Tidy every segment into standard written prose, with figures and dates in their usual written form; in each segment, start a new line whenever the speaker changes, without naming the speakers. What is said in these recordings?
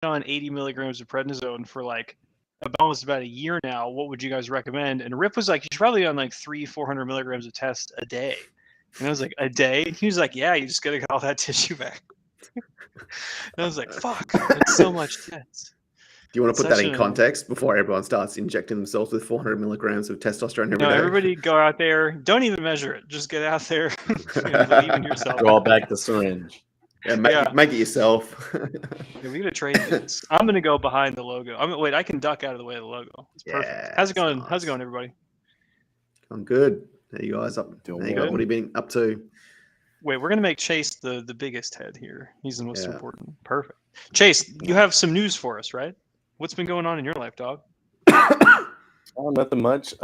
on 80 milligrams of prednisone for like almost about a year now. What would you guys recommend? And Rip was like, you should probably be on like 400 milligrams of test a day. And I was like, a day? He was like, yeah, you just got to get all that tissue back. And I was like, fuck, that's so much test.
Do you want to put that in context before everyone starts injecting themselves with 400 milligrams of testosterone every day?
Everybody go out there. Don't even measure it. Just get out there and believe in yourself.
Draw back the syringe.
Yeah, make it yourself.
Yeah, we gotta train things. I'm gonna go behind the logo. Wait, I can duck out of the way of the logo. It's perfect.
Yeah,
how's it going?
nice.
How's it going, everybody?
I'm good. How you guys up? What have you been up to?
Wait, we're gonna make Chase the biggest head here. He's the most important. Perfect. Chase, you have some news for us, right? What's been going on in your life, dog?
Nothing much.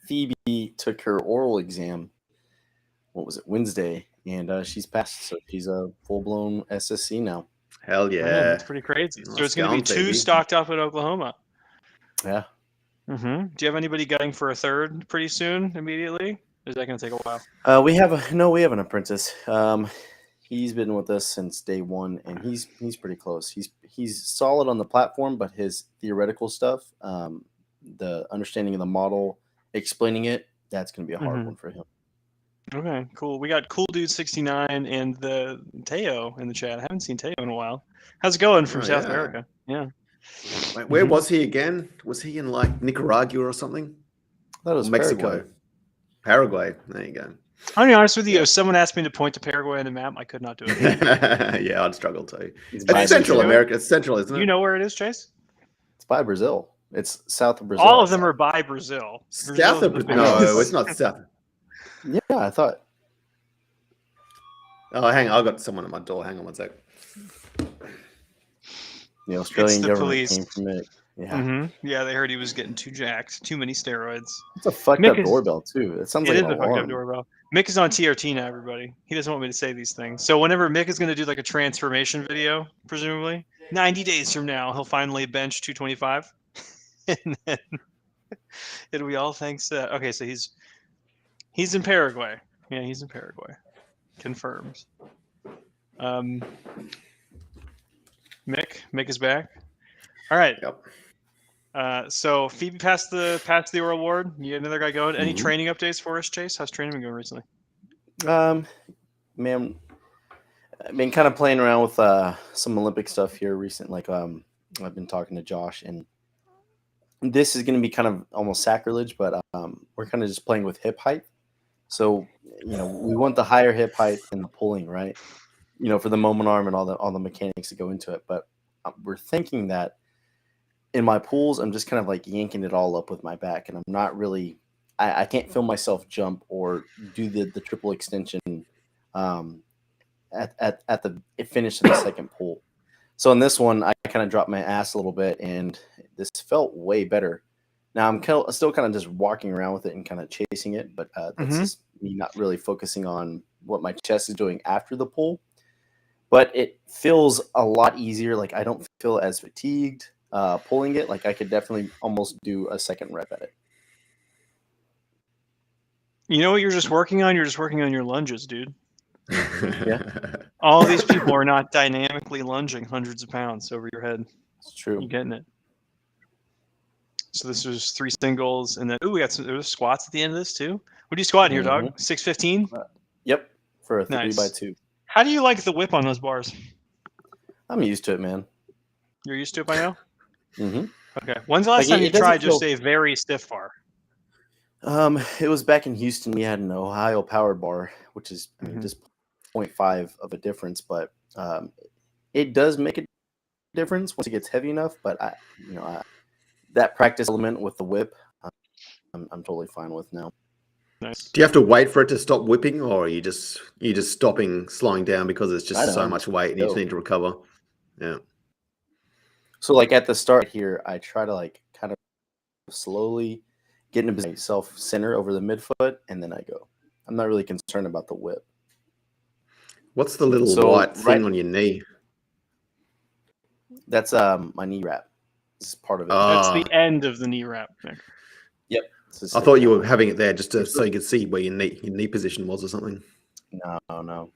Phoebe took her oral exam. What was it? Wednesday. And she's passed, so she's a full-blown SSC now.
Hell yeah.
That's pretty crazy. So it's going to be 2 stocked up in Oklahoma.
Yeah.
Mm-hmm. Do you have anybody gunning for a 3rd pretty soon, immediately? Or is that going to take a while?
We have an apprentice. He's been with us since day 1, and he's pretty close. He's solid on the platform, but his theoretical stuff, the understanding of the model, explaining it, that's going to be a hard one for him.
Okay, cool. We got Cool Dude 69 and the Teo in the chat. I haven't seen Teo in a while. How's it going from South America? Yeah.
Wait, where was he again? Was he in like Nicaragua or something?
That was
Mexico. Paraguay. There you go.
I'll be honest with you. If someone asked me to point to Paraguay on the map, I could not do it.
Yeah, I'd struggle too. It's Central America. It's Central, isn't it?
You know where it is, Chase?
It's by Brazil. It's south of Brazil.
All of them are by Brazil.
South of Brazil? No, it's not south.
Yeah, I thought.
Oh, hang on. I got someone at my door. Hang on one sec.
The Australian government
police.
came from it. Yeah.
Mm-hmm. Yeah, they heard he was getting too jacked, too many steroids.
It's a fucked up doorbell, too. It sounds like
a fucked up doorbell. Mick is on TRT now, everybody. He doesn't want me to say these things. So whenever Mick is going to do like a transformation video, presumably, 90 days from now, he'll finally bench 225. And then it'll be all thanks to... Okay, so he's in Paraguay. Yeah, he's in Paraguay. Confirmed. Mick is back. All right.
Yep.
So Phoebe passed the oral ward. You got another guy going. Any training updates for us, Chase? How's training been going recently?
Man, I've been kind of playing around with some Olympic stuff here recently. Like I've been talking to Josh, and this is going to be kind of almost sacrilege, but we're kind of just playing with hip height. So we want the higher hip height and the pulling, right? For the moment arm and all the mechanics that go into it. But we're thinking that in my pulls, I'm just kind of like yanking it all up with my back, and I'm not really. I can't feel myself jump or do the triple extension at the finish of the second pull. So in this one, I kind of dropped my ass a little bit, and this felt way better. Now I'm still kind of just walking around with it and kind of chasing it, but that's just me not really focusing on what my chest is doing after the pull. But it feels a lot easier. Like I don't feel as fatigued pulling it. Like I could definitely almost do a second rep at it.
You know what you're just working on? You're just working on your lunges, dude.
Yeah.
All these people are not dynamically lunging hundreds of pounds over your head.
It's true.
You're getting it. So this was 3 singles, and then we got there's squats at the end of this too. What do you squat here, dog? 615?
Yep, for a 3x2.
How do you like the whip on those bars?
I'm used to it, man.
You're used to it by now?
Mm-hmm.
Okay. When's the last time you tried just a very stiff bar?
It was back in Houston. We had an Ohio powered bar, which is just 0.5 of a difference, but it does make a difference once it gets heavy enough. But that practice element with the whip, I'm totally fine with now.
Nice.
Do you have to wait for it to stop whipping, or are you just slowing down because it's just so much weight and you just need to recover? Yeah.
So like at the start here, I try to like kind of slowly get into myself center over the midfoot, and then I go. I'm not really concerned about the whip.
What's the little white thing on your knee?
That's my knee wrap. This is part of it.
That's the end of the knee wrap, Nick.
Yep.
I thought you were having it there just so you could see where your knee position was or something.
No.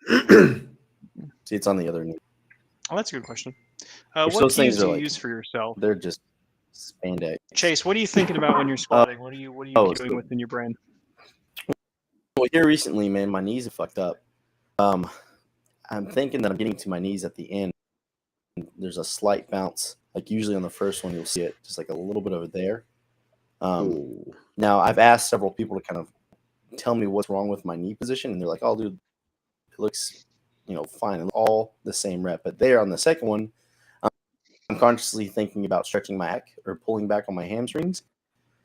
See, it's on the other knee.
Oh, that's a good question.
Which
What
those
cues
things
do
are
you
like,
use for yourself?
they're just spandex.
Chase, what are you thinking about when you're squatting? What are you cueing with in your brain?
Well, here recently, man, my knees are fucked up. I'm thinking that I'm getting to my knees at the end. There's a slight bounce. Like usually on the first one, you'll see it just like a little bit over there. Now, I've asked several people to kind of tell me what's wrong with my knee position, and they're like, "Oh, dude, it looks, fine, and all the same rep." But there on the second one, I'm consciously thinking about stretching my back or pulling back on my hamstrings,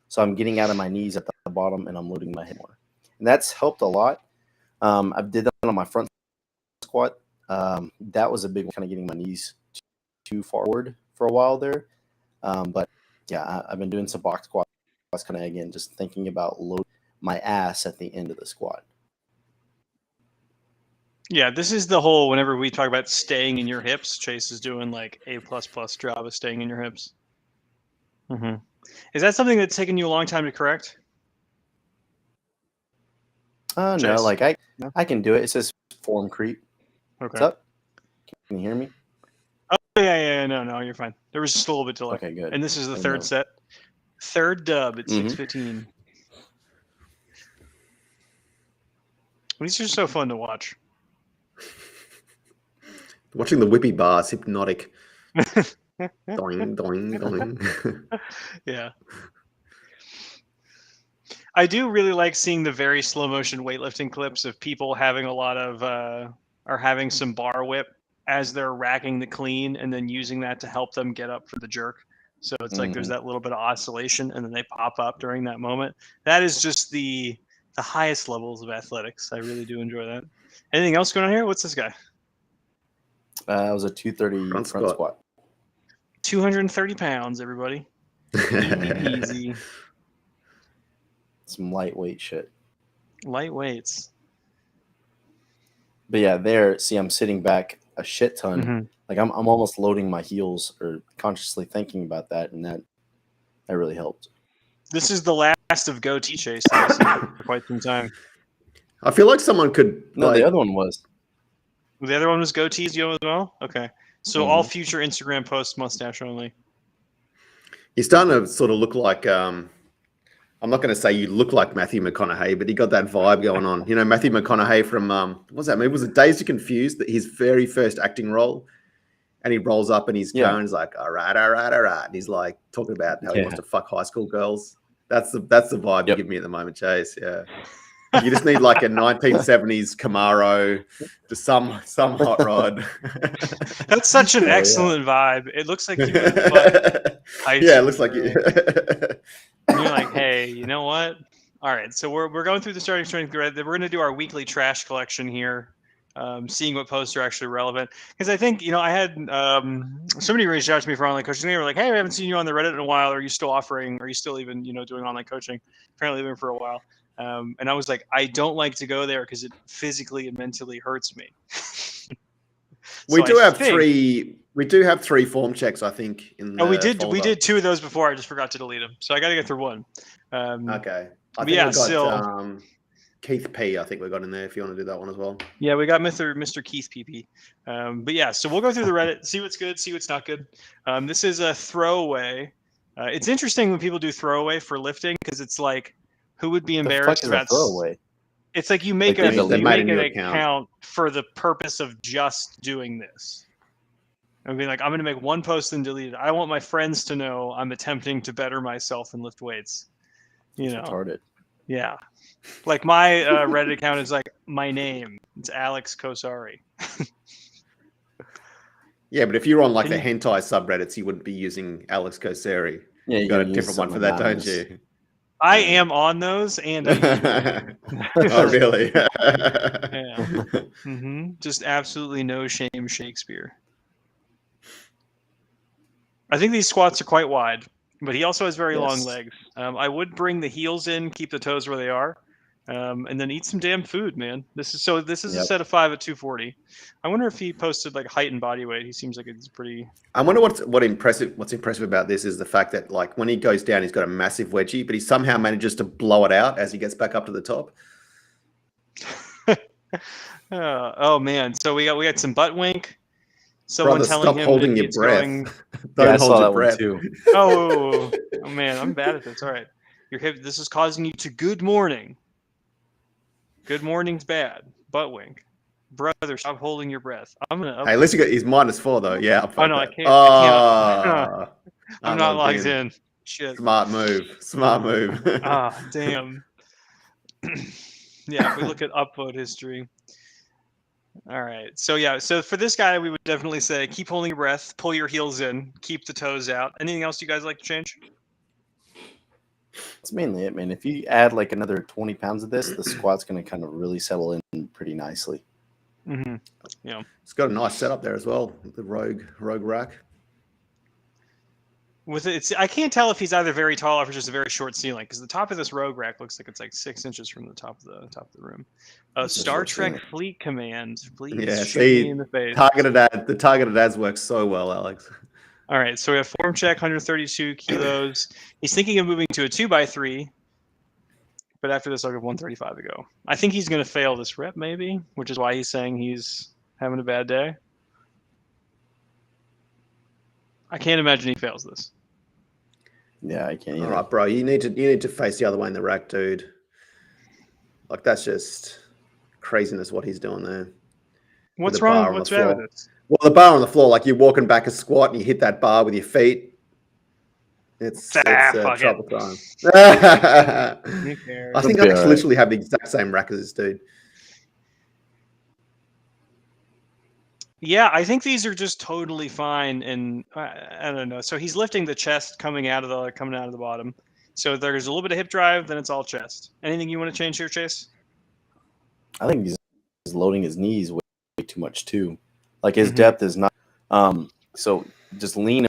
so I'm getting out of my knees at the bottom, and I'm loading my hip more, and that's helped a lot. I did that on my front squat. That was a big one, kind of getting my knees too forward for a while there. But yeah, I've been doing some box squats, kind of again, just thinking about loading my ass at the end of the squat.
Yeah, this is the whole, whenever we talk about staying in your hips, Chase is doing like A++ job of staying in your hips. Is that something that's taken you a long time to correct?
No, like I can do it. It says form creep.
Okay.
What's up? Can you hear me?
Oh, yeah. No, you're fine. There was just a little bit delay.
Okay, good.
And this is the third set. Third dub at 6:15. These are so fun to watch.
Watching the whippy bar is hypnotic. Doing, doing, doing.
Yeah. I do really like seeing the very slow motion weightlifting clips of people having a lot of, or having some bar whip as they're racking the clean and then using that to help them get up for the jerk. So it's like there's that little bit of oscillation and then they pop up during that moment. That is just the highest levels of athletics. I really do enjoy that. Anything else going on here? What's this guy?
It was a 230 front squat.
230 pounds, everybody. Easy.
Some lightweight shit.
Light weights.
But yeah, see, I'm sitting back a shit ton. Like I'm almost loading my heels or consciously thinking about that, and that really helped.
This is the last of goatee Chase that I've seen for quite some time.
I feel like someone could.
No, the other one was.
The other one was goatees, as well? Okay. So all future Instagram posts, mustache only. You're
starting to sort of look like, I'm not going to say you look like Matthew McConaughey, but you got that vibe going on. You know, Matthew McConaughey from, what's that movie? Was it Dazed and Confused? His very first acting role. And he rolls up and he's going, he's like, all right. And he's like talking about how he wants to fuck high school girls. That's the vibe you give me at the moment, Chase. Yeah. You just need like a 1970s Camaro, just some hot rod.
That's such an excellent vibe. It looks like you would fuck high school.
Yeah, it looks like you.
And you're like, hey, you know what? All right, so we're going through the starting strength grid. We're going to do our weekly trash collection here, seeing what posts are actually relevant. Because I think, I had somebody reached out to me for online coaching. They were like, hey, I haven't seen you on the Reddit in a while. Are you still offering? Are you still even, doing online coaching? Apparently, been for a while. And I was like, I don't like to go there because it physically and mentally hurts me.
We do have three form checks, I think.
We did two of those before. I just forgot to delete them, so I got to get through one.
Okay. I think we got Keith P. I think we got in there. If you want to do that one as well.
Yeah, we got Mr. Keith PP. But yeah, so we'll go through the Reddit, see what's good, see what's not good. This is a throwaway. It's interesting when people do throwaway for lifting because it's like, who would be embarrassed about
throwaway?
It's like you make an account for the purpose of just doing this. I mean, like, I'm going to make one post and delete it. I want my friends to know I'm attempting to better myself and lift weights.
It's retarded.
Yeah. Like my Reddit account is like my name. It's Alex Kosari.
Yeah, but if you're on like the hentai subreddits, you wouldn't be using Alex Kosari.
Yeah,
you got a different one for that, don't you?
I am on those, and
oh, really?
Yeah. Just absolutely no shame, Shakespeare. I think these squats are quite wide, but he also has very long legs. I would bring the heels in, keep the toes where they are, and then eat some damn food, man. This is a set of 5 at 240. I wonder if he posted like height and body weight. He seems like it's pretty.
I wonder what's impressive about this is the fact that like when he goes down, he's got a massive wedgie, but he somehow manages to blow it out as he gets back up to the top.
Oh man! So we got some butt wink, Someone
Brother,
telling
stop
him
holding
that
your
he's
breath.
going.
Don't
Yeah, I
hold
saw
your
that one
breath.
too.
Oh, oh man, I'm bad at this. All right, your hip. This is causing you to good morning. Good morning's bad. Butt wink. Brother, stop holding your breath. I'm gonna.
Hey, at least you got he's -4 though. Yeah, I'll
Oh
fuck
no, I
that.
can't. I can't.
Oh,
I'm
I'm
not logged in. Shit.
Smart move. Smart move.
Ah, damn. Yeah, if we look at upvote history. All right. So yeah, so for this guy, we would definitely say keep holding your breath, pull your heels in, keep the toes out. Anything else you guys like to change?
That's mainly it, man. If you add like another 20 pounds of this, the squat's going to kind of really settle in pretty nicely.
Mm-hmm. Yeah.
It's got a nice setup there as well. The rogue rack.
With it, I can't tell if he's either very tall or if it's just a very short ceiling because the top of this rogue rack looks like it's like 6 inches from the top of the room.
It's a
Star
short
Trek
ceiling.
Fleet Command, please
Yeah,
shoot me
see,
in the face.
the targeted ads work so well, Alex.
All right, so we have form check, 132 kilos. He's thinking of moving to a 2x3, but after this, I'll give 135 to go. I think he's going to fail this rep, maybe, which is why he's saying he's having a bad day. I can't imagine he fails this.
Yeah, I can't either.
All right, bro. You need to face the other way in the rack, dude. Like that's just craziness what he's doing there.
What's wrong? What's bad with this?
Well, the bar on the floor, like you're walking back a squat and you hit that bar with your feet. It's trouble time.
Who cares?
I think I actually literally have the exact same rack as this dude.
Yeah, I think these are just totally fine, and I don't know. So he's lifting the chest coming out of the bottom. So there's a little bit of hip drive, then it's all chest. Anything you want to change here, Chase?
I think he's loading his knees way too much too. Like his depth is not. So just lean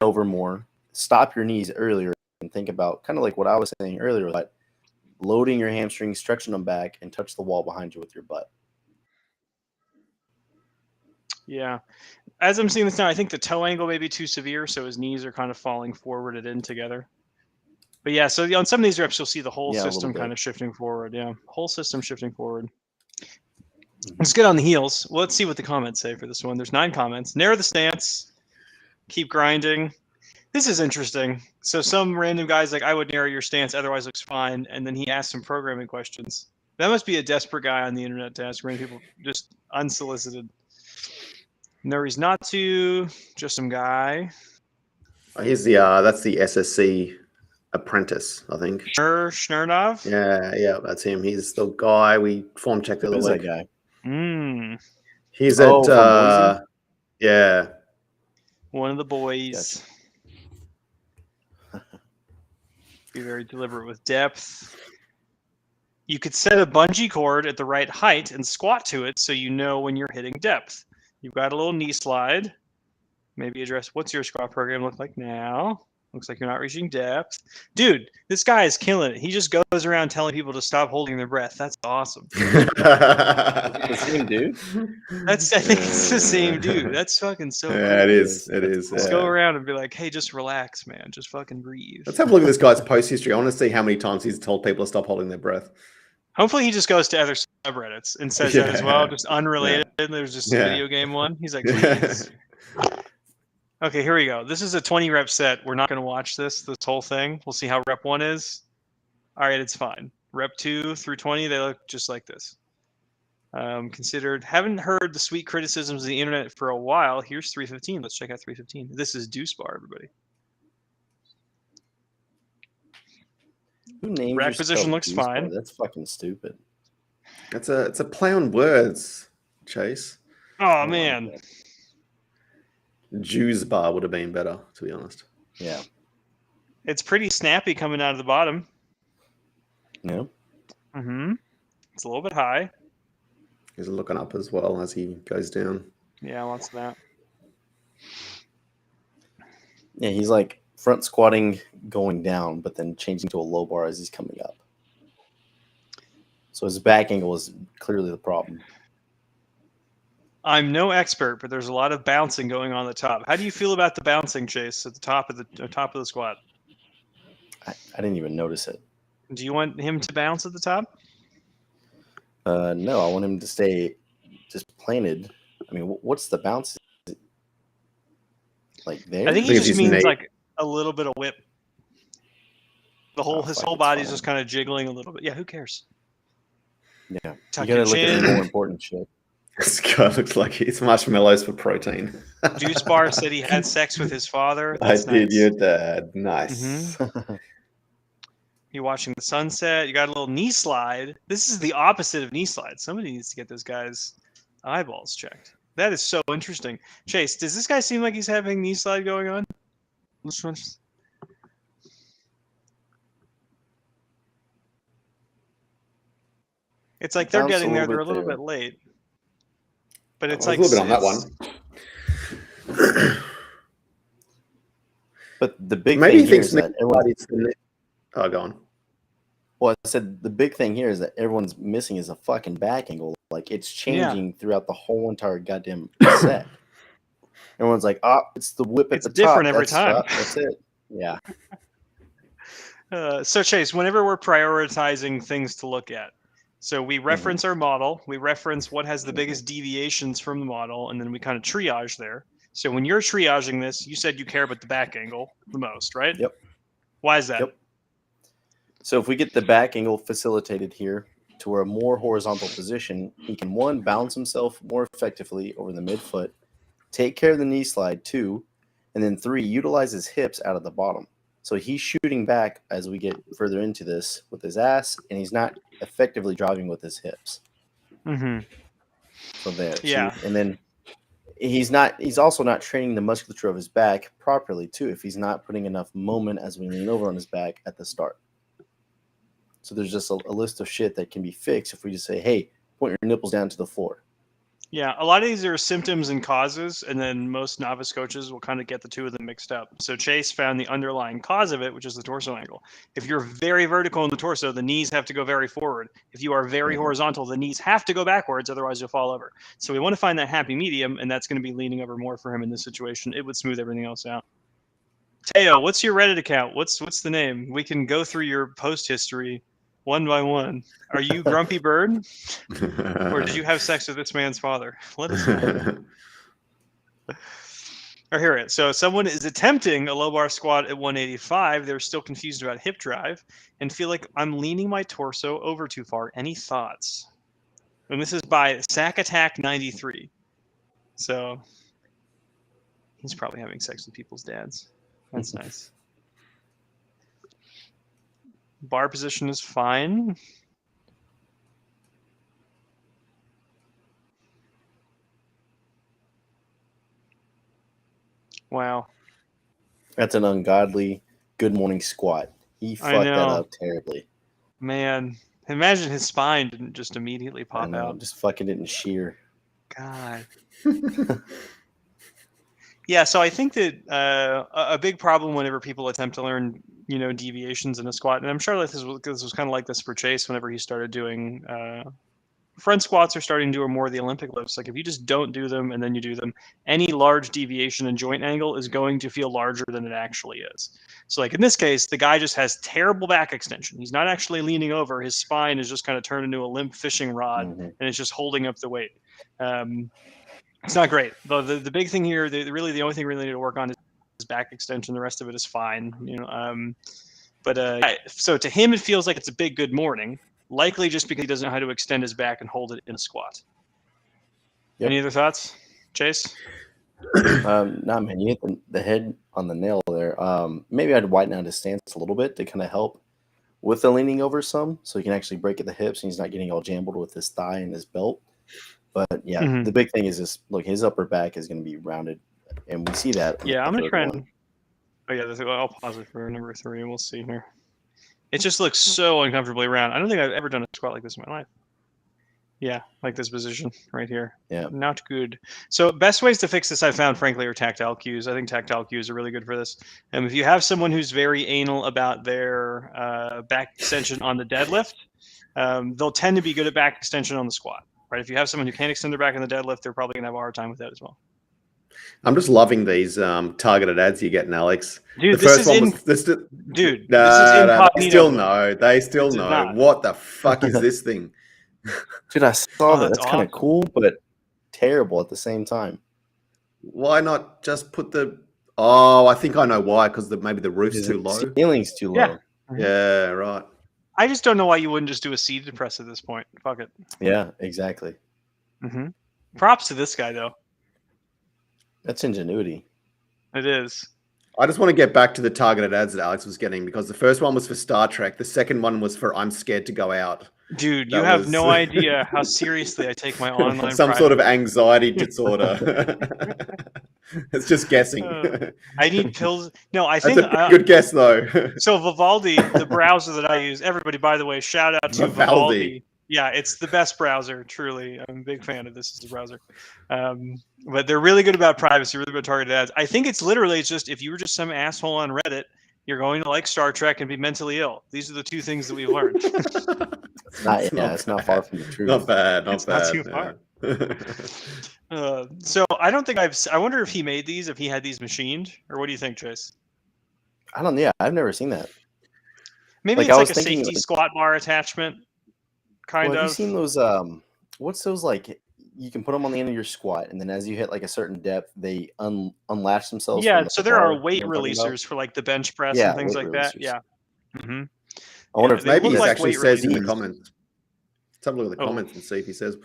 over more. Stop your knees earlier and think about kind of like what I was saying earlier, but loading your hamstrings, stretching them back, and touch the wall behind you with your butt.
Yeah. As I'm seeing this now, I think the toe angle may be too severe, so his knees are kind of falling forwarded in together. But yeah, so on some of these reps, you'll see the whole system kind of shifting forward. Yeah, whole system shifting forward. Let's get on the heels. Well, let's see what the comments say for this one. There's 9 comments. Narrow the stance. Keep grinding. This is interesting. So some random guy's like, I would narrow your stance, otherwise looks fine. And then he asks some programming questions. That must be a desperate guy on the internet to ask random people just unsolicited. No, he's not to. Just some guy.
Here's that's the SSC apprentice, I think.
Schnernov?
Yeah, that's him. He's the guy we form checked the other week.
That
guy?
He's at yeah.
One of the boys. Gotcha. Be very deliberate with depth. You could set a bungee cord at the right height and squat to it so you know when you're hitting depth. You've got a little knee slide. Maybe address what's your squat program look like now? Looks like you're not reaching depth. Dude, this guy is killing it. He just goes around telling people to stop holding their breath. That's awesome.
The same dude?
I think it's the same dude. That's fucking so cool.
It is.
Let's go around and be like, hey, just relax, man. Just fucking breathe.
Let's have a look at this guy's post history. I want to see how many times he's told people to stop holding their breath.
Hopefully he just goes to other subreddits and says that as well, just unrelated. Yeah. There's just a video game one. He's like, please. Okay, here we go. This is a 20 rep set. We're not going to watch this whole thing. We'll see how rep 1 is. All right, it's fine. Rep 2 through 20, they look just like this. Considered, haven't heard the sweet criticisms of the internet for a while. Here's 315. Let's check out 315. This is Deuce Bar, everybody.
Who named
rack position looks fine.
That's fucking stupid.
It's a play on words, Chase.
Oh man.
Jews bar would have been better, to be honest.
Yeah.
It's pretty snappy coming out of the bottom.
Yeah.
Mm-hmm. It's a little bit high.
He's looking up as well as he goes down.
Yeah, lots of that.
Yeah, he's like front squatting going down, but then changing to a low bar as he's coming up. So his back angle is clearly the problem.
I'm no expert, but there's a lot of bouncing going on at the top. How do you feel about the bouncing, Chase, at the top of the squat?
I didn't even notice it.
Do you want him to bounce at the top?
No, I want him to stay just planted. I mean, what's the bounce? like there.
I think he
Because
just
he's
means
neat.
like a little bit of whip. His
fuck,
whole
it's
body's
fine.
just kind of jiggling a little bit. Yeah, who cares?
Yeah,
Tuck
you
your
gotta look at the
chin.
more important shit.
This guy looks like he's marshmallows for protein.
Juice Bar said he had sex with his father.
I
That's
did
nice.
your dad. Nice.
You're watching the sunset. You got a little knee slide. This is the opposite of knee slide. Somebody needs to get this guy's eyeballs checked. That is so interesting. Chase, does this guy seem like he's having knee slide going on? It's like they're
Bounce a
getting there.
little
They're a
bit
little
there.
bit late. But it's
I
like
was a little bit on that one.
But the big
Maybe
thing
he
here
thinks
is that everyone.
Oh, go on.
Well, I said the big thing here is that everyone's missing is a fucking back angle. Like it's changing throughout the whole entire goddamn set. Everyone's like, "Oh, it's the whip at
It's
the top."
different every time.
That's it. Yeah.
So Chase, whenever we're prioritizing things to look at, so we reference our model, we reference what has the biggest deviations from the model, and then we kind of triage there. So when you're triaging this, you said you care about the back angle the most, right?
Yep.
Why is that?
Yep. So if we get the back angle facilitated here to a more horizontal position, he can, one, balance himself more effectively over the midfoot, take care of the knee slide, two, and then three, utilize his hips out of the bottom. So he's shooting back as we get further into this with his ass, and he's not effectively driving with his hips.
Mm-hmm.
So there.
Yeah.
And then he's also not training the musculature of his back properly, too, if he's not putting enough moment as we lean over on his back at the start. So there's just a list of shit that can be fixed if we just say, hey, point your nipples down to the floor.
Yeah, a lot of these are symptoms and causes, and then most novice coaches will kind of get the two of them mixed up. So Chase found the underlying cause of it, which is the torso angle. If you're very vertical in the torso, the knees have to go very forward. If you are very horizontal, the knees have to go backwards, otherwise you'll fall over. So we want to find that happy medium, and that's going to be leaning over more for him in this situation. It would smooth everything else out. Teo, what's your Reddit account? What's the name? We can go through your post history one by one. Are you Grumpy Bird? Or did you have sex with this man's father? Let us know. Or hear it. So someone is attempting a low bar squat at 185. They're still confused about hip drive and feel like I'm leaning my torso over too far. Any thoughts? And this is by Sack Attack 93. So he's probably having sex with people's dads. That's nice. Bar position is fine. Wow.
That's an ungodly good morning squat. He fucked that up terribly.
Man, imagine his spine didn't just immediately pop out.
Just fucking didn't shear.
God. Yeah, so I think that a big problem whenever people attempt to learn, deviations in a squat, and I'm sure this was kind of like this for Chase whenever he started doing front squats are starting to do more of the Olympic lifts. Like if you just don't do them and then you do them, any large deviation in joint angle is going to feel larger than it actually is. So like in this case, the guy just has terrible back extension. He's not actually leaning over. His spine is just kind of turned into a limp fishing rod, and it's just holding up the weight. It's not great. The big thing here, the only thing we really need to work on is back extension. The rest of it is fine. So to him, it feels like it's a big good morning. Likely just because he doesn't know how to extend his back and hold it in a squat. Yep. Any other thoughts, Chase?
Nah, man, you hit the head on the nail there. Maybe I'd widen out his stance a little bit to kind of help with the leaning over some, so he can actually break at the hips and he's not getting all jambled with his thigh and his belt. But yeah, the big thing is just look, his upper back is going to be rounded, and we see that.
Yeah, I'm gonna try and. Oh yeah, I'll pause it for number 3, and we'll see here. It just looks so uncomfortably round. I don't think I've ever done a squat like this in my life. Yeah, like this position right here.
Yeah.
Not good. So best ways to fix this I've found, frankly, are tactile cues. I think tactile cues are really good for this. And if you have someone who's very anal about their back extension on the deadlift, they'll tend to be good at back extension on the squat. Right? If you have someone who can't extend their back on the deadlift, they're probably going to have a hard time with that as well.
I'm just loving these targeted ads you're getting, Alex.
Dude,
the first one was
this is
incognito. They still know. They still
This is
know.
not.
What the fuck is this thing?
Dude, I saw that.
That's
That's kind of cool, but terrible at the same time.
Why not just put the Oh, I think I know why. Because maybe the roof's too low.
The ceiling's too low.
Yeah.
Yeah, right.
I just don't know why you wouldn't just do a seated press at this point. Fuck it.
Yeah, exactly.
Props to this guy, though.
That's ingenuity.
It is.
I just want to get back to the targeted ads that Alex was getting, because the first one was for Star Trek. The second one was for I'm scared to go out.
Dude,
That
you have
was-
no idea how seriously I take my online
Some sort of
private.
anxiety disorder. It's just guessing.
I need pills. No, I
That's
think
a pretty good guess, though.
so. Vivaldi, the browser that I use. Everybody, by the way, shout out to
Vivaldi.
Vivaldi. Yeah, it's the best browser. Truly, I'm a big fan of this as a browser. But they're really good about privacy, really good about targeted ads. I think it's just if you were just some asshole on Reddit, you're going to like Star Trek and be mentally ill. These are the two things that we've learned.
It's not far from the truth.
Not bad. Not
It's
bad.
not too far. So I don't think I wonder if he made these, if he had these machined, or what do you think, Chase?
I don't. Yeah, I've never seen that.
Maybe
Like,
it's
I
like
was
a
thinking,
safety
like-
squat bar attachment, kind
Well,
of.
have you seen those? What's those like? You can put them on the end of your squat, and then as you hit like a certain depth, they unlatch themselves.
Yeah,
from the
so there
bar.
are
You
weight
know what I'm talking about?
releasers for like the bench press
Yeah,
and things
weight
like that.
releasers.
Yeah. Mm-hmm.
I wonder
Yeah,
if
they
Maybe
look
he
like
actually
weight
says in the
releasers.
comments. Let's have a look at the
Oh.
comments and see if he says.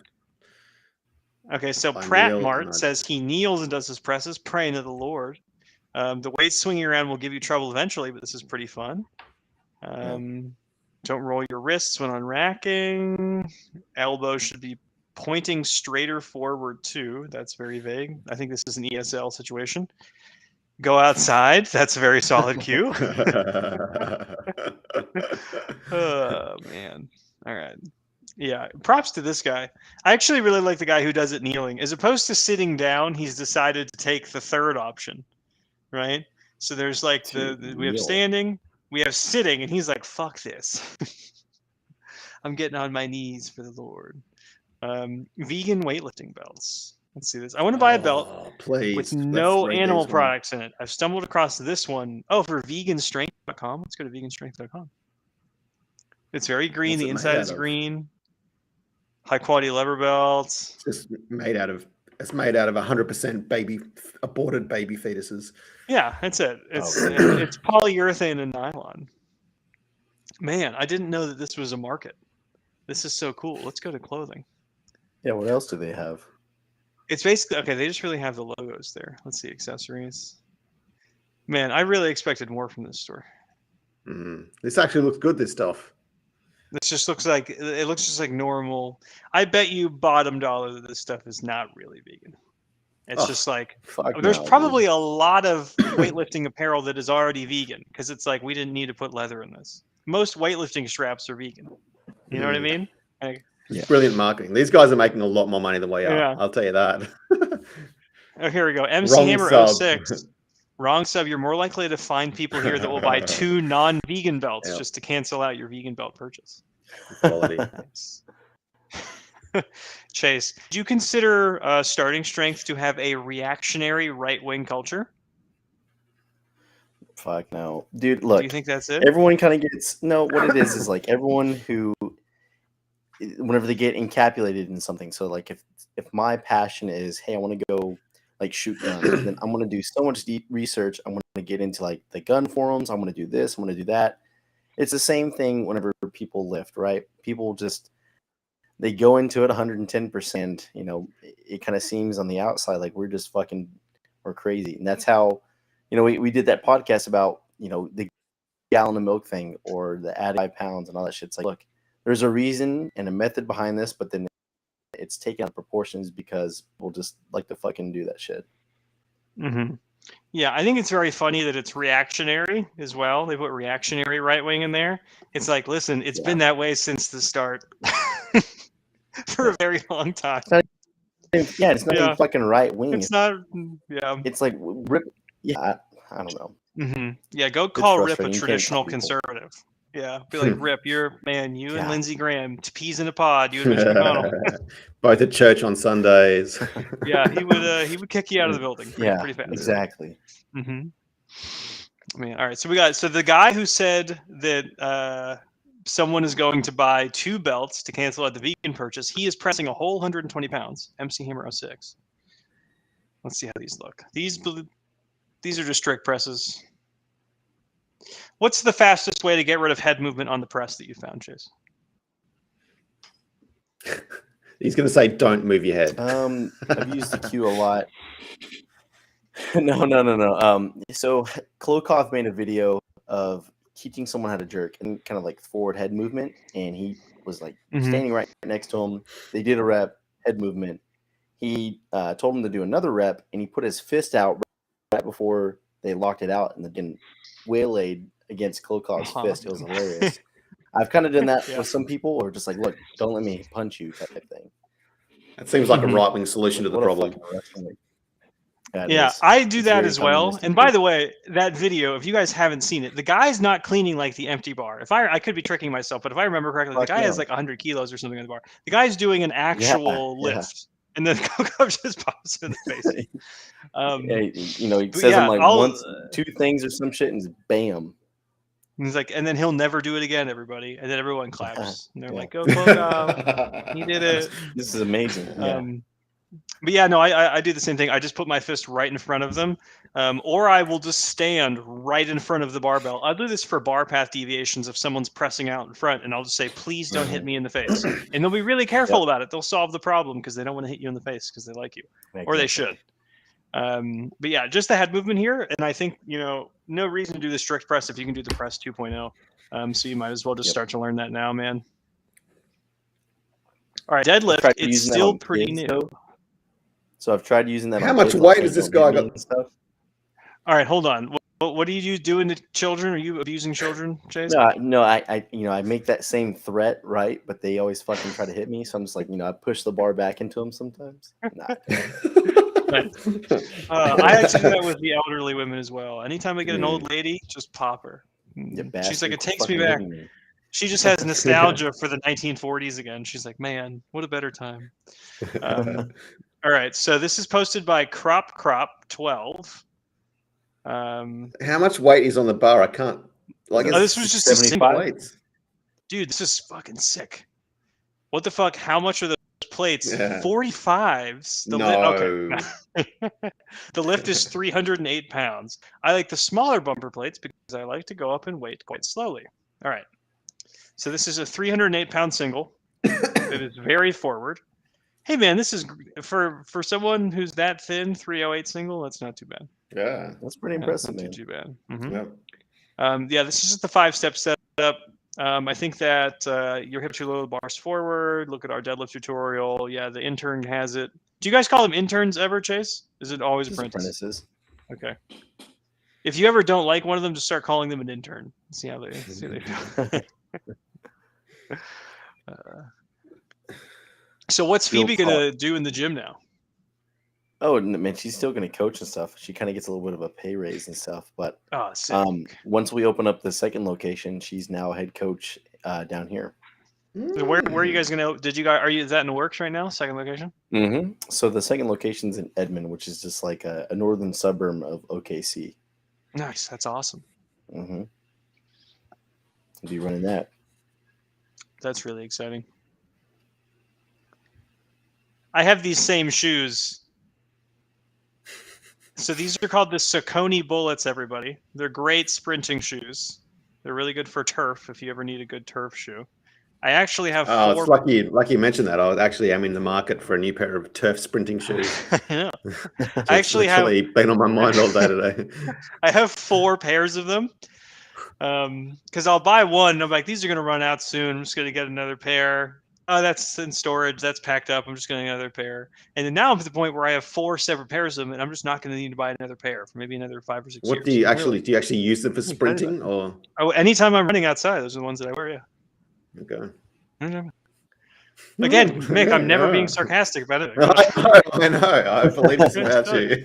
Okay, so
I
Pratt
kneel
Mart
and I-
says he kneels and does his presses, praying to the Lord. The weight swinging around will give you trouble eventually, but this is pretty fun. Don't roll your wrists when unracking. Elbows should be pointing straighter forward too. That's very vague. I think this is an ESL situation. Go outside. That's a very solid cue. Oh man. All right. Yeah. Props to this guy. I actually really like the guy who does it kneeling. As opposed to sitting down, he's decided to take the third option. Right? So there's like we have
kneel.
standing, we have sitting, and he's like, fuck this. I'm getting on my knees for the Lord. Vegan weightlifting belts. Let's see this. I want to buy a belt
Please.
with
let's
no
read
animal
these ones.
products in it. I've stumbled across this one. Oh, for veganstrength.com. Let's go to veganstrength.com. It's very green.
What's
The
it made
inside is
out of?
green. High quality leather belts.
It's made out of 100% aborted baby fetuses.
Yeah, that's it. It's
Oh.
it's polyurethane and nylon. Man, I didn't know that this was a market. This is so cool. Let's go to clothing.
Yeah. What else do they have?
It's basically okay. They just really have the logos there. Let's see accessories. Man, I really expected more from this store.
This actually looks good. This stuff.
This just looks like it looks just like normal. I bet you bottom dollar that this stuff is not really vegan. It's
Oh,
just like
Fuck
there's
no,
probably
dude.
a lot of weightlifting apparel that is already vegan because it's like we didn't need to put leather in this. Most weightlifting straps are vegan. You know what I mean? Like,
Brilliant marketing. These guys are making a lot more money than we are.
Yeah.
I'll tell you that.
oh, here we go. MC
Wrong
Hammer
sub.
06. Wrong sub. You're more likely to find people here that will buy 2 non-vegan belts
Yep.
just to cancel out your vegan belt purchase.
Quality.
Nice. Chase, do you consider starting strength to have a reactionary right-wing culture?
Fuck no, dude. Look,
Do you think that's it?
everyone kind of gets what it is like everyone who, whenever they get encapsulated in something. So like if my passion is, hey, I want to go like shoot guns, then I'm going to do so much deep research. I'm going to get into like the gun forums. I'm going to do this. I'm going to do that. It's the same thing whenever people lift, right? People just, they go into it 110%. You know, it kind of seems on the outside like we're crazy. And that's how, you know, we did that podcast about, you know, the gallon of milk thing or the add 5 pounds and all that shit. It's like, look, there's a reason and a method behind this, but then it's taken out of proportions because we'll just like to fucking do that shit.
Mm-hmm. Yeah, I think it's very funny that it's reactionary as well. They put reactionary right wing in there. It's like, listen, it's been that way since the start for a very long time.
Yeah, it's not even fucking right wing.
It's not. Yeah.
It's like Rip. Yeah, I don't know.
Mm-hmm. Yeah, go call Rip a
frustrating. You can't
traditional
tell people.
conservative. Yeah, be like, Rip, you and
Yeah.
Lindsey Graham, peas in a pod. You and Mitch McConnell.
Both at church on Sundays.
Yeah, he would kick you out of the building. Pretty fast.
Exactly.
Mm-hmm. I mean, all right. So the guy who said that someone is going to buy 2 belts to cancel out the vegan purchase. He is pressing a whole 120 pounds. MC Hammer 06. Let's see how these look. These are just strict presses. What's the fastest way to get rid of head movement on the press that you found, Chase?
He's going to say, "Don't move your head."
I've used the Q a lot. No. So Klokov made a video of teaching someone how to jerk and kind of like forward head movement, and he was like standing right next to him. They did a rep, head movement. He told him to do another rep, and he put his fist out right before they locked it out, and then waylaid against Klokov's fist. It was hilarious. I've kind of done that with some people, or just like, look, don't let me punch you type thing.
That seems like a right-wing solution to the problem.
Yeah, I do that as well. And by the way, that video, if you guys haven't seen it, the guy's not cleaning like the empty bar. I could be tricking myself, but if I remember correctly, the guy has like 100 kilos or something on the bar. The guy's doing an actual lift, and then Klokov just pops in the face.
He says I'm like once, two things or some shit, and bam.
And he's like, and then he'll never do it again, everybody. And then everyone claps. And they're like, go Klokov. He did it.
This is amazing.
But yeah, no, I do the same thing. I just put my fist right in front of them. Or I will just stand right in front of the barbell. I'll do this for bar path deviations if someone's pressing out in front, and I'll just say, please don't hit me in the face. And they'll be really careful about it. They'll solve the problem because they don't want to hit you in the face because they like you. Or they should. But yeah, just the head movement here. And I think, no reason to do the strict press if you can do the press 2.0. So you might as well just start to learn that now, man. All right, deadlift, it's still pretty new.
So I've tried using that.
How much weight has this guy got?
All right, hold on. What do you do to children? Are you abusing children, Chase?
No, I make that same threat, right? But they always fucking try to hit me. So I'm just like, I push the bar back into them sometimes. Nah.
I actually do that with the elderly women as well. Anytime I get an old lady, just pop her. She's like, it takes me back. She just has nostalgia for the 1940s again. She's like, man, what a better time. All right, so this is posted by Crop12.
How much weight is on the bar? I can't.
This was just a
single plates.
Dude, this is fucking sick. What the fuck? How much are those plates?
Yeah.
45s. The lift is 308 pounds. I like the smaller bumper plates because I like to go up in weight quite slowly. All right. So this is a 308-pound single. It is very forward. Hey man, this is for someone who's that thin. 308 single. That's not too bad.
Yeah,
that's pretty impressive.
Not too bad.
Yep.
This is just the 5-step setup. I think that your hips are low, bars forward. Look at our deadlift tutorial. Yeah, the intern has it. Do you guys call them interns ever, Chase? Is it always apprentices? Okay. If you ever don't like one of them, just start calling them an intern. See how they do. So what's Phoebe gonna do in the gym now?
Oh man, she's still gonna coach and stuff. She kind of gets a little bit of a pay raise and stuff. But once we open up the second location, she's now head coach down here.
So where are you guys gonna? Is that in the works right now? Second location?
Mm-hmm. So the second location's in Edmond, which is just like a northern suburb of OKC.
Nice, that's awesome.
Mm-hmm. We'll be running that.
That's really exciting. I have these same shoes. So these are called the Saucony Bullets, everybody. They're great sprinting shoes. They're really good for turf if you ever need a good turf shoe. I actually have four.
It's lucky you mentioned that. I actually am in the market for a new pair of turf sprinting shoes.
I actually have
been on my mind all day today.
I have 4 pairs of them. Because I'll buy one and I'm like, these are going to run out soon. I'm just going to get another pair. Oh, that's in storage. That's packed up. I'm just getting another pair. And then now I'm at the point where I have 4 separate pairs of them, and I'm just not going to need to buy another pair for maybe another 5 or 6 years.
Do you actually use them for sprinting, or?
Oh, anytime I'm running outside, those are the ones that I wear. Yeah.
Okay.
Again, Mick, I'm never being sarcastic about it.
I know. I believe this about you.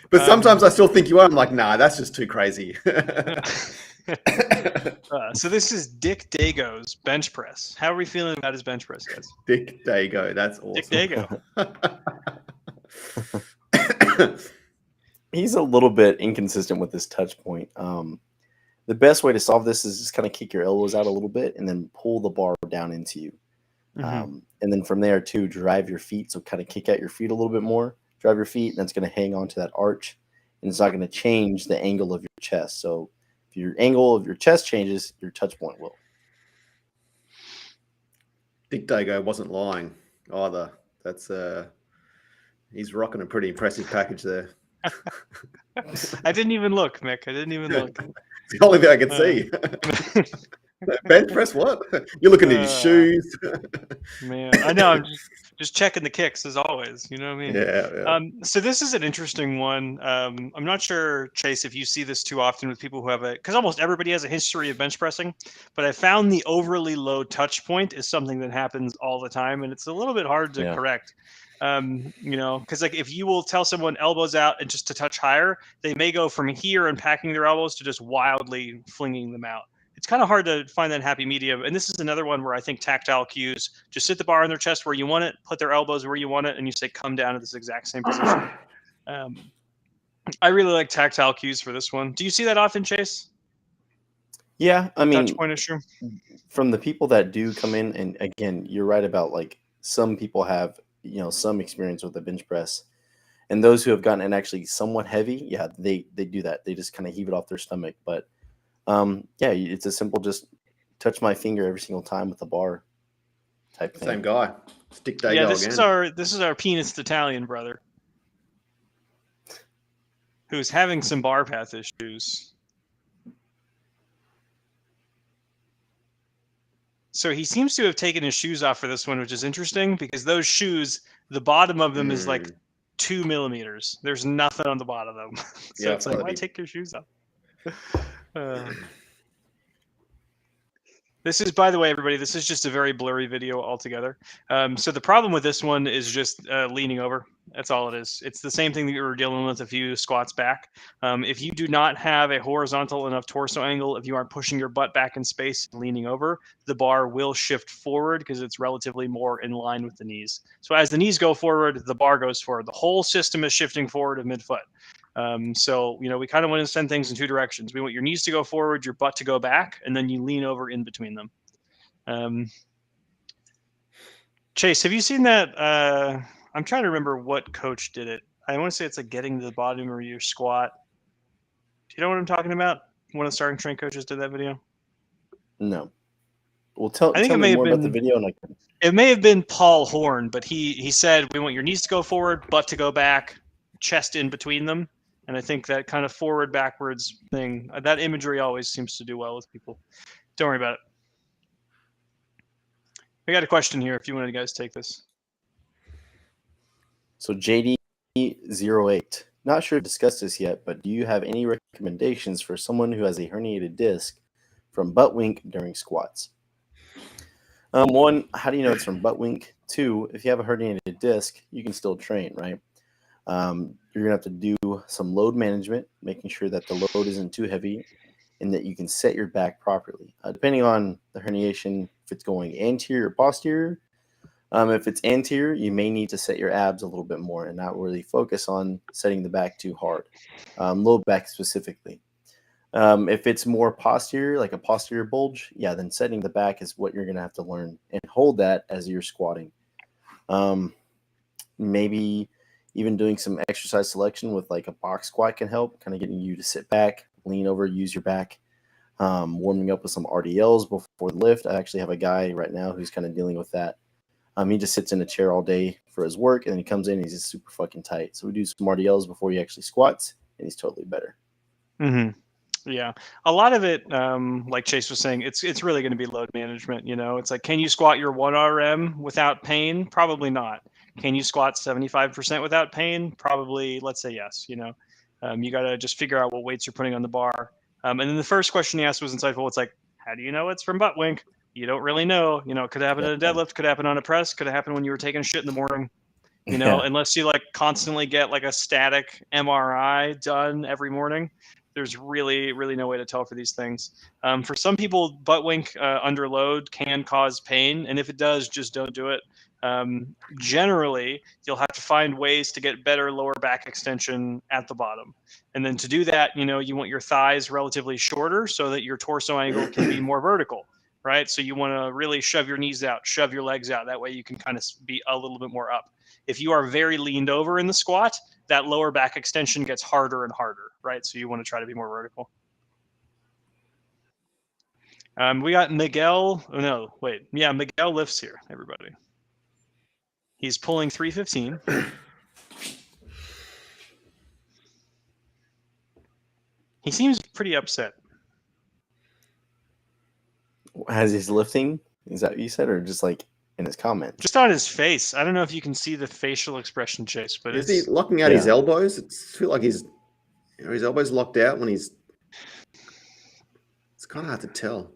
But sometimes I still think you are. I'm like, nah, that's just too crazy.
So this is Dick Dago's bench press. How are we feeling about his bench press, guys?
Dick Dago, that's awesome.
Dick
Dago. He's a little bit inconsistent with this touch point. The best way to solve this is just kind of kick your elbows out a little bit and then pull the bar down into you. And then from there, too, drive your feet. So kind of kick out your feet a little bit more. drive your feet, and that's going to hang onto that arch, and it's not going to change the angle of your chest. So if your angle of your chest changes, your touch point will.
Dick Dago wasn't lying either. That's he's rocking a pretty impressive package there.
I didn't even look, Mick. I didn't even look.
It's the only thing I could see. Bench press, what? You're looking at his shoes.
Man, I know. I'm just checking the kicks as always. You know what I mean?
Yeah.
So this is an interesting one. I'm not sure, Chase, if you see this too often with people who have because almost everybody has a history of bench pressing, but I found the overly low touch point is something that happens all the time, and it's a little bit hard to correct. Because like if you will tell someone elbows out and just to touch higher, they may go from here and packing their elbows to just wildly flinging them out. It's kind of hard to find that happy medium. And this is another one where I think tactile cues, just sit the bar on their chest where you want it, put their elbows where you want it, and you say, come down to this exact same position. I really like tactile cues for this one. Do you see that often, Chase?
Yeah, I mean,
touch point issue?
From the people that do come in, and again, you're right about like some people have, some experience with the bench press. And those who have gotten it actually somewhat heavy, yeah, they do that. They just kind of heave it off their stomach. But it's a simple just touch my finger every single time with the bar type thing.
Same guy. Stick Dago
again. This is our penis Italian brother who's having some bar path issues. So he seems to have taken his shoes off for this one, which is interesting because those shoes, the bottom of them is like 2 millimeters. There's nothing on the bottom of them. So it's like, why take your shoes off? This is, by the way, everybody, this is just a very blurry video altogether. So the problem with this one is just leaning over. That's all it is. It's the same thing that you were dealing with a few squats back. If you do not have a horizontal enough torso angle, if you aren't pushing your butt back in space and leaning over, the bar will shift forward because it's relatively more in line with the knees. So as the knees go forward, the bar goes forward. The whole system is shifting forward of midfoot. So, we kind of want to send things in two directions. We want your knees to go forward, your butt to go back, and then you lean over in between them. Chase, have you seen that? I'm trying to remember what coach did it. I want to say it's like getting to the bottom of your squat. Do you know what I'm talking about? One of the starting strength coaches did that video.
No. Well, tell me more about the video. And
it may have been Paul Horn, but he said we want your knees to go forward, butt to go back, chest in between them. And I think that kind of forward backwards thing, that imagery always seems to do well with people. Don't worry about it. I got a question here if you want to guys take this.
So JD08, not sure to discuss this yet, but do you have any recommendations for someone who has a herniated disc from butt wink during squats? One, how do you know it's from butt wink? Two, if you have a herniated disc, you can still train, right? You're going to have to do some load management, making sure that the load isn't too heavy and that you can set your back properly. Depending on the herniation, if it's going anterior or posterior, if it's anterior, you may need to set your abs a little bit more and not really focus on setting the back too hard, low back specifically. If it's more posterior, like a posterior bulge, then setting the back is what you're going to have to learn and hold that as you're squatting. Maybe even doing some exercise selection with like a box squat can help, kind of getting you to sit back, lean over, use your back, warming up with some RDLs before the lift. I actually have a guy right now who's kind of dealing with that. He just sits in a chair all day for his work, and then he comes in and he's just super fucking tight. So we do some RDLs before he actually squats, and he's totally better.
Mm-hmm. Yeah. A lot of it, like Chase was saying, it's really going to be load management. It's like, can you squat your 1 RM without pain? Probably not. Can you squat 75% without pain? Probably, let's say yes. You got to just figure out what weights you're putting on the bar. And then the first question he asked was insightful. It's like, how do you know it's from butt wink? You don't really know. It could happen in a deadlift, could happen on a press, could happen when you were taking a shit in the morning. Unless you like constantly get like a static MRI done every morning, there's really, really no way to tell for these things. For some people, butt wink under load can cause pain. And if it does, just don't do it. Generally, you'll have to find ways to get better lower back extension at the bottom. And then to do that, you want your thighs relatively shorter so that your torso angle can be more vertical, right? So you want to really shove your knees out, shove your legs out. That way you can kind of be a little bit more up. If you are very leaned over in the squat, that lower back extension gets harder and harder, right? So you want to try to be more vertical. We got Miguel. Oh, no, wait. Yeah, Miguel lifts here, everybody. He's pulling 315. He seems pretty upset.
Has his lifting? Is that what you said, or just like in his comments?
Just on his face. I don't know if you can see the facial expression, Chase, but
Is
it's
he locking out his elbows? It feels like his elbows locked out when he's. It's kind of hard to tell.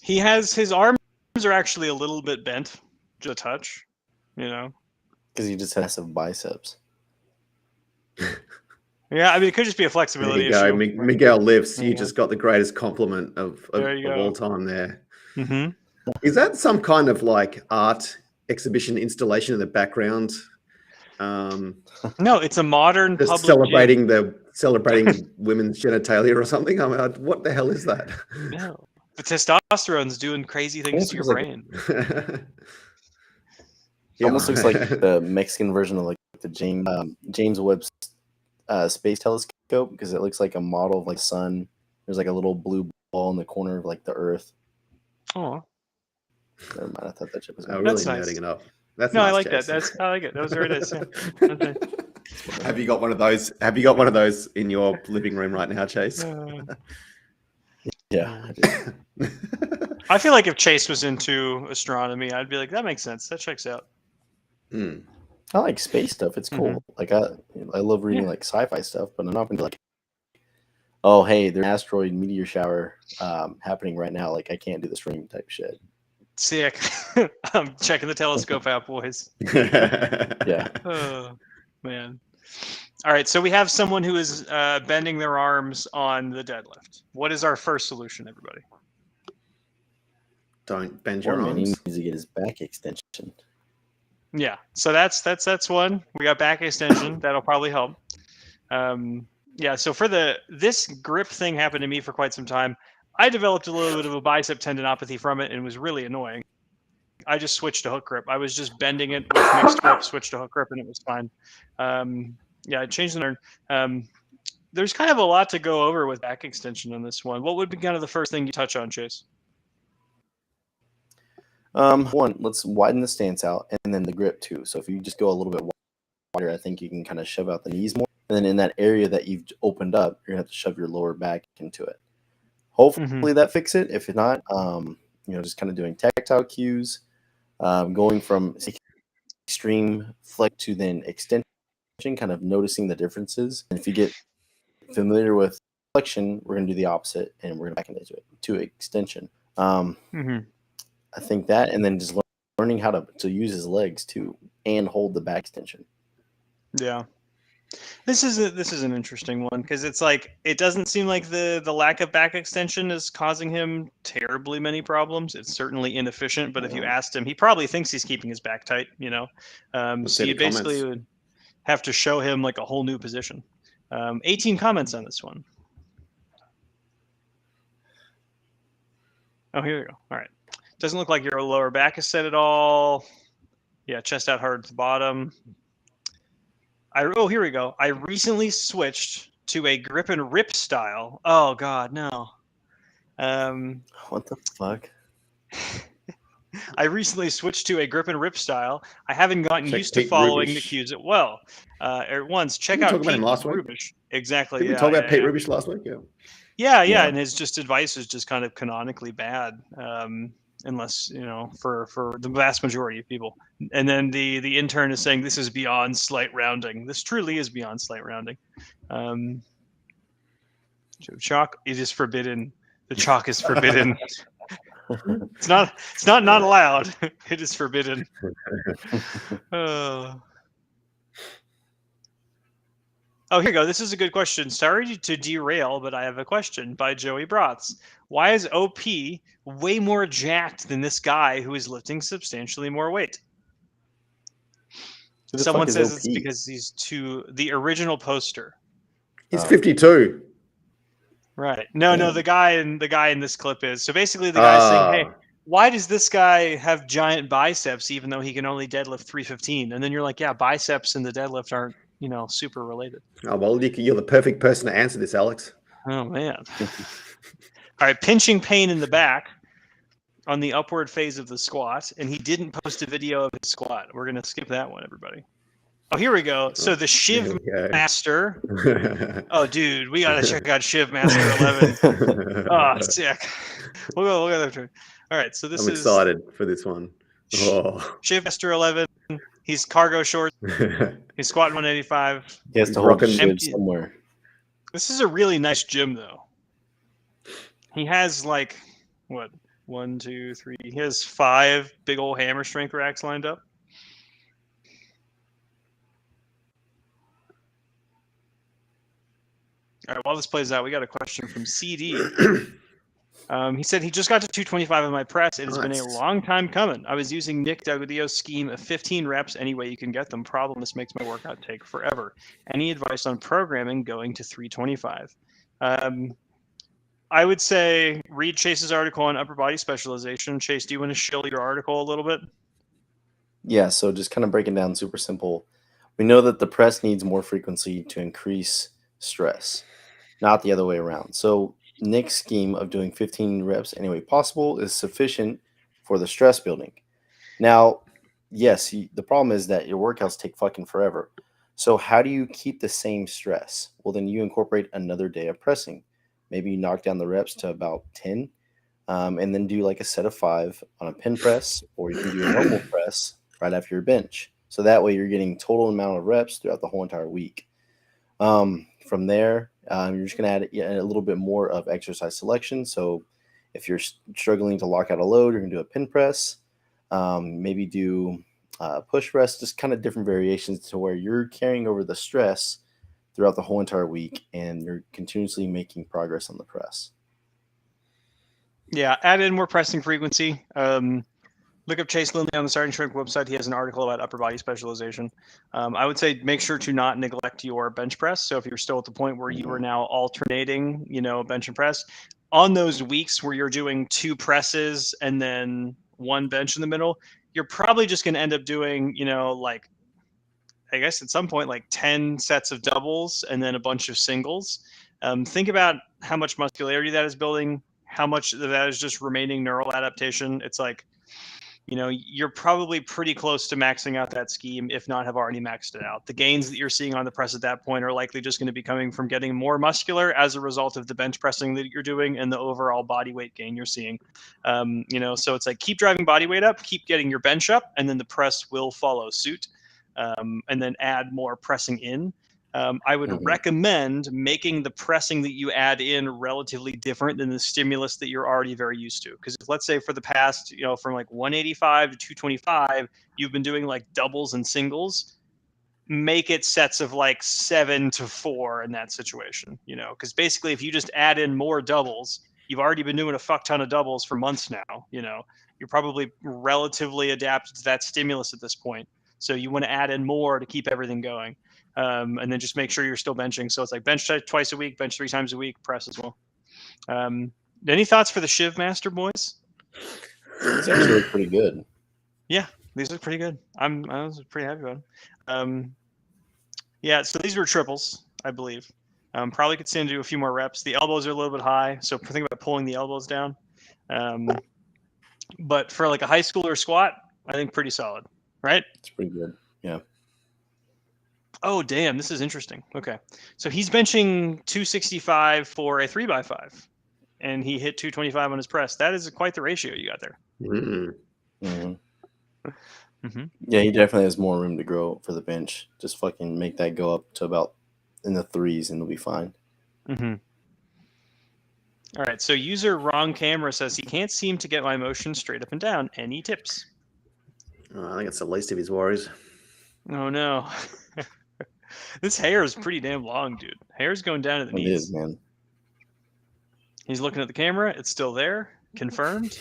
he has his arms are actually a little bit bent, just a touch, you know.
Because he just has massive biceps.
Yeah, I mean, it could just be a
There
flexibility
you go.
issue.
Miguel lifts. You
Yeah.
just got the greatest compliment of all time there.
Mm-hmm.
Is that some kind of like art exhibition installation in the background?
No, it's a modern
Just
public gym.
celebrating women's genitalia or something. I mean, what the hell is that?
No, the testosterone's doing crazy things to your brain.
It almost looks like the Mexican version of like the James Webb's Space Telescope, because it looks like a model of like sun. There's like a little blue ball in the corner of like the Earth.
Oh,
never mind. I thought that shit was.
really
That's
nerding
nice.
it up. That's
no,
nice,
I like
Chase.
that. I like it. That was very nice. Yeah. Okay.
Have you got one of those? Have you got one of those in your living room right now, Chase?
Yeah.
I feel like if Chase was into astronomy, I'd be like, that makes sense. That checks out.
Mm.
I like space stuff. It's cool. Like I love reading like sci-fi stuff, but I'm not gonna be like, oh hey, there's an asteroid meteor shower happening right now. Like I can't do the stream type shit.
Sick. I'm checking the telescope out, boys.
Yeah.
Oh man. All right, so we have someone who is bending their arms on the deadlift. What is our first solution, everybody?
Don't bend your
He
arms.
needs to get his back extension.
Yeah, so that's one. We got back extension. That'll probably help. Yeah, so for this grip thing happened to me for quite some time. I developed a little bit of a bicep tendinopathy from it, and it was really annoying. I just switched to hook grip. I was just bending it with mixed grip, switched to hook grip, and it was fine. Yeah, I changed the turn. There's kind of a lot to go over with back extension on this one. What would be kind of the first thing you touch on, Chase?
One, let's widen the stance out, and then the grip too. So if you just go a little bit wider, I think you can kind of shove out the knees more. And then in that area that you've opened up, you're gonna have to shove your lower back into it. Hopefully that fix it. If not, just kind of doing tactile cues, going from extreme flex to then extension, kind of noticing the differences. And if you get familiar with flexion, we're going to do the opposite, and we're going to back into it to extension. I think that, and then just learning how to use his legs too, and hold the back extension.
Yeah. This is an interesting one, because it's like it doesn't seem like the lack of back extension is causing him terribly many problems. It's certainly inefficient, but if you asked him, he probably thinks he's keeping his back tight, so you basically would have to show him like a whole new position. 18 comments on this one. Oh, here we go. All right. Doesn't look like your lower back is set at all. Yeah, chest out hard at the bottom. Here we go. I recently switched to a grip and rip style. Oh God, no.
What the fuck?
I recently switched to a grip and rip style. I haven't gotten used to following the cues at well. At once, check out Pete Rubish. Exactly.
Did we talk about Pete Rubish last week?
Yeah. And his advice is just kind of canonically bad. Unless for the vast majority of people. And then the intern is saying this is beyond slight rounding. This truly is beyond slight rounding. Chalk, it is forbidden. The chalk is forbidden. It's not allowed. It is forbidden. Oh, here you go. This is a good question. Sorry to derail, but I have a question by Joey Broths. Why is OP way more jacked than this guy who is lifting substantially more weight? Someone says it's because he's the original poster.
He's 52.
Right. No, the guy in this clip is. So basically the guy's saying, hey, why does this guy have giant biceps even though he can only deadlift 315? And then you're like, yeah, biceps and the deadlift aren't, super related.
Oh, well, you're the perfect person to answer this, Alex.
Oh, man. All right, pinching pain in the back on the upward phase of the squat, and he didn't post a video of his squat. We're going to skip that one, everybody. Oh, here we go. So the Shiv Master. Oh, dude, we got to check out Shiv Master 11. Oh, sick. We'll go there. All right, so
I'm excited for this one.
Oh. Shiv Master 11. He's cargo short. He's squatting 185.
He has to hold the Shiv somewhere.
This is a really nice gym, though. He has like, what, 1, 2, 3. He has 5 big old hammer strength racks lined up. All right, while this plays out, we got a question from CD. He said he just got to 225 in my press. It has been a long time coming. I was using Nick Dagodio's scheme of 15 reps any way you can get them. Problem, this makes my workout take forever. Any advice on programming going to 325? I would say read Chase's article on upper body specialization. Chase, do you want to shill your article a little bit?
Yeah, so just kind of breaking down super simple. We know that the press needs more frequency to increase stress, not the other way around. So Nick's scheme of doing 15 reps any way possible is sufficient for the stress building. Now, yes, the problem is that your workouts take fucking forever. So how do you keep the same stress? Well, then you incorporate another day of pressing. Maybe you knock down the reps to about 10, and then do like a set of 5 on a pin press, or you can do a normal press right after your bench. So that way you're getting total amount of reps throughout the whole entire week. From there, you're just going to add a little bit more of exercise selection. So if you're struggling to lock out a load, you're going to do a pin press, maybe do push press, just kind of different variations to where you're carrying over the stress throughout the whole entire week and you're continuously making progress on the press.
Yeah, add in more pressing frequency. Look up Chase Lindley on the Sergeant Shrink website. He has an article about upper body specialization. I would say make sure to not neglect your bench press. So if you're still at the point where you are now alternating, bench and press, on those weeks where you're doing 2 presses and then 1 bench in the middle, you're probably just going to end up doing, I guess at some point, like 10 sets of doubles and then a bunch of singles. Think about how much muscularity that is building, how much of that is just remaining neural adaptation. It's like, you're probably pretty close to maxing out that scheme, if not have already maxed it out. The gains that you're seeing on the press at that point are likely just going to be coming from getting more muscular as a result of the bench pressing that you're doing and the overall body weight gain you're seeing. So it's like keep driving body weight up, keep getting your bench up, and then the press will follow suit. And then add more pressing in. I would recommend making the pressing that you add in relatively different than the stimulus that you're already very used to. Because let's say for the past, from like 185 to 225, you've been doing like doubles and singles, make it sets of like 7 to 4 in that situation, because basically if you just add in more doubles, you've already been doing a fuck ton of doubles for months now, you're probably relatively adapted to that stimulus at this point. So you want to add in more to keep everything going. And then just make sure you're still benching. So it's like bench twice a week, bench 3 times a week, press as well. Any thoughts for the Shiv Master, boys?
It's actually pretty good.
Yeah, these look pretty good. I was pretty happy about them. Yeah, so these were triples, I believe. Probably could stand to do a few more reps. The elbows are a little bit high, so think about pulling the elbows down. But for like a high schooler squat, I think pretty solid, right?
It's pretty good. Yeah.
Oh, damn. This is interesting. Okay. So he's benching 265 for a 3x5, and he hit 225 on his press. That is quite the ratio you got there.
Yeah, he definitely has more room to grow for the bench. Just fucking make that go up to about in the 3s and it'll be fine.
All right. So user wrong camera says he can't seem to get my motion straight up and down. Any tips?
I think it's the least of his worries.
Oh, no. This hair is pretty damn long, dude. Hair's going down to the knees.
It is, man.
He's looking at the camera. It's still there. Confirmed.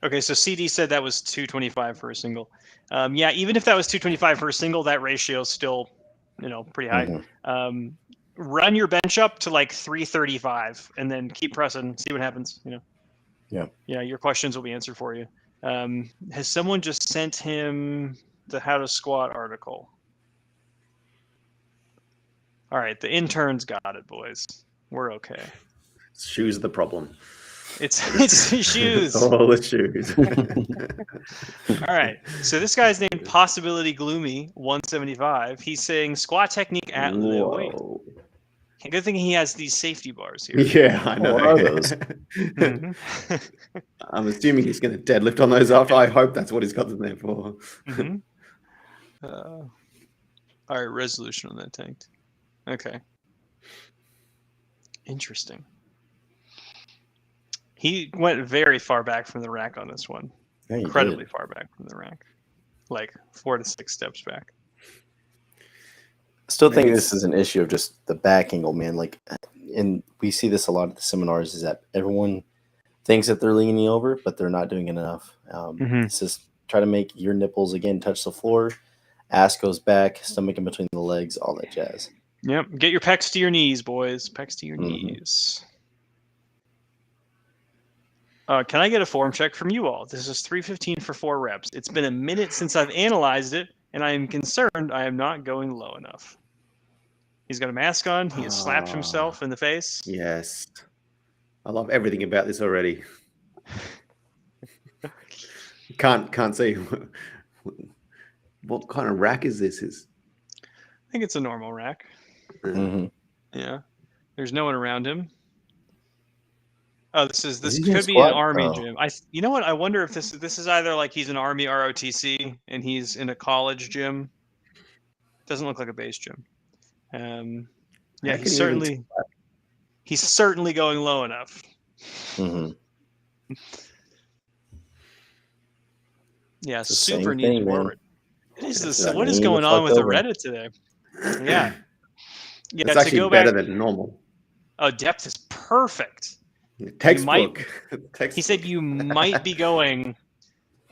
Okay, so CD said that was 225 for a single. Yeah, even if that was 225 for a single, that ratio is still, pretty high. run your bench up to like 335 and then keep pressing, see what happens.
Yeah.
Your questions will be answered for you. Has someone just sent him the how to squat article? All right, the interns got it, boys. We're okay.
Shoes are the problem.
It's shoes.
All the shoes.
All right. So this guy's named Possibility Gloomy 175. He's saying squat technique at the weight.
Whoa.
Good thing he has these safety bars here.
Yeah, I know.
What are those?
Mhm.
I'm assuming he's going to deadlift on those after. I hope that's what he's got them there for.
Mhm. All right, resolution on that tanked. Okay. Interesting. He went very far back from the rack on this one.
Yeah, you
Incredibly
did.
far back from the rack. Like 4 to 6 steps back.
Still
Maybe
think
it's-
this is an issue of just the back angle, man. Like, and we see this a lot at the seminars, is that everyone thinks that they're leaning over, but they're not doing it enough.
Mhm.
It's just try to make your nipples again touch the floor, ass goes back, stomach in between the legs, all that jazz.
Yep. Get your pecs to your knees, boys. Pecs to your
Mhm.
knees. Can I get a form check from you all? This is 315 for 4 reps. It's been a minute since I've analyzed it, and I am concerned I am not going low enough. He's got a mask on. He has slapped himself in the face.
Yes. I love everything about this already. Can't see what kind of rack is this?
I think it's a normal rack.
Mm-hmm.
Yeah. There's no one around him. Oh, this
he
could
doing
be an
squat?
army
Oh.
gym. You know what? I wonder if this is either like he's an army ROTC and he's in a college gym. Doesn't look like a base gym. Yeah,
How can he even
he's certainly going low enough.
Mm-hmm.
Yeah,
It's the
super
same
needy
thing, man.
forward. It is this.
That
What is
knee the
going on
fuck
with the
over.
Reddit today? Yeah. Yeah,
It's
to
actually
go
better
back.
than normal.
Oh, depth is perfect.
Textbook.
He said you might be going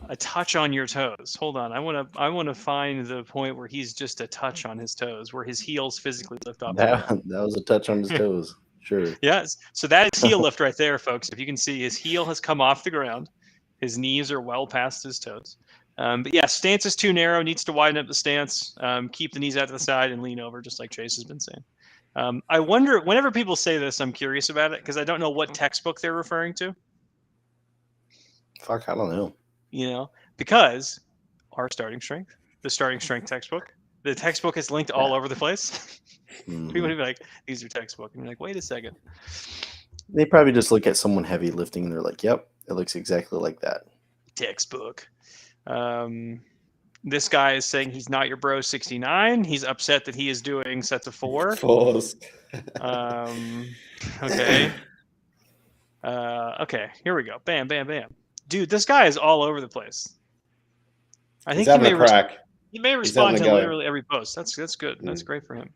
a touch on your toes. Hold on, I want to find the point where he's just a touch on his toes, where his heels physically lift off the ground.
That was a touch on his toes. Sure.
Yes, so that is heel lift right there, folks. If you can see, his heel has come off the ground. His knees are well past his toes. But yeah, stance is too narrow. Needs to widen up the stance. Keep the knees out to the side and lean over, just like Chase has been saying. I wonder, whenever people say this, I'm curious about it because I don't know what textbook they're referring to.
Fuck, I don't know.
Because our starting strength, the starting strength textbook, the textbook is linked all over the place.
Mhm.
People would be like, these are textbook. And you're like, wait a second.
They probably just look at someone heavy lifting and they're like, yep, it looks exactly like that.
Textbook. This guy is saying he's not your bro 69. He's upset that he is doing sets of 4.
Pause.
Okay. Okay, here we go. Bam, bam, bam. Dude, this guy is all over the place. I
He's
think
having a crack.
he may
He's
respond
having
to
a go.
literally every post. That's good. That's great for him.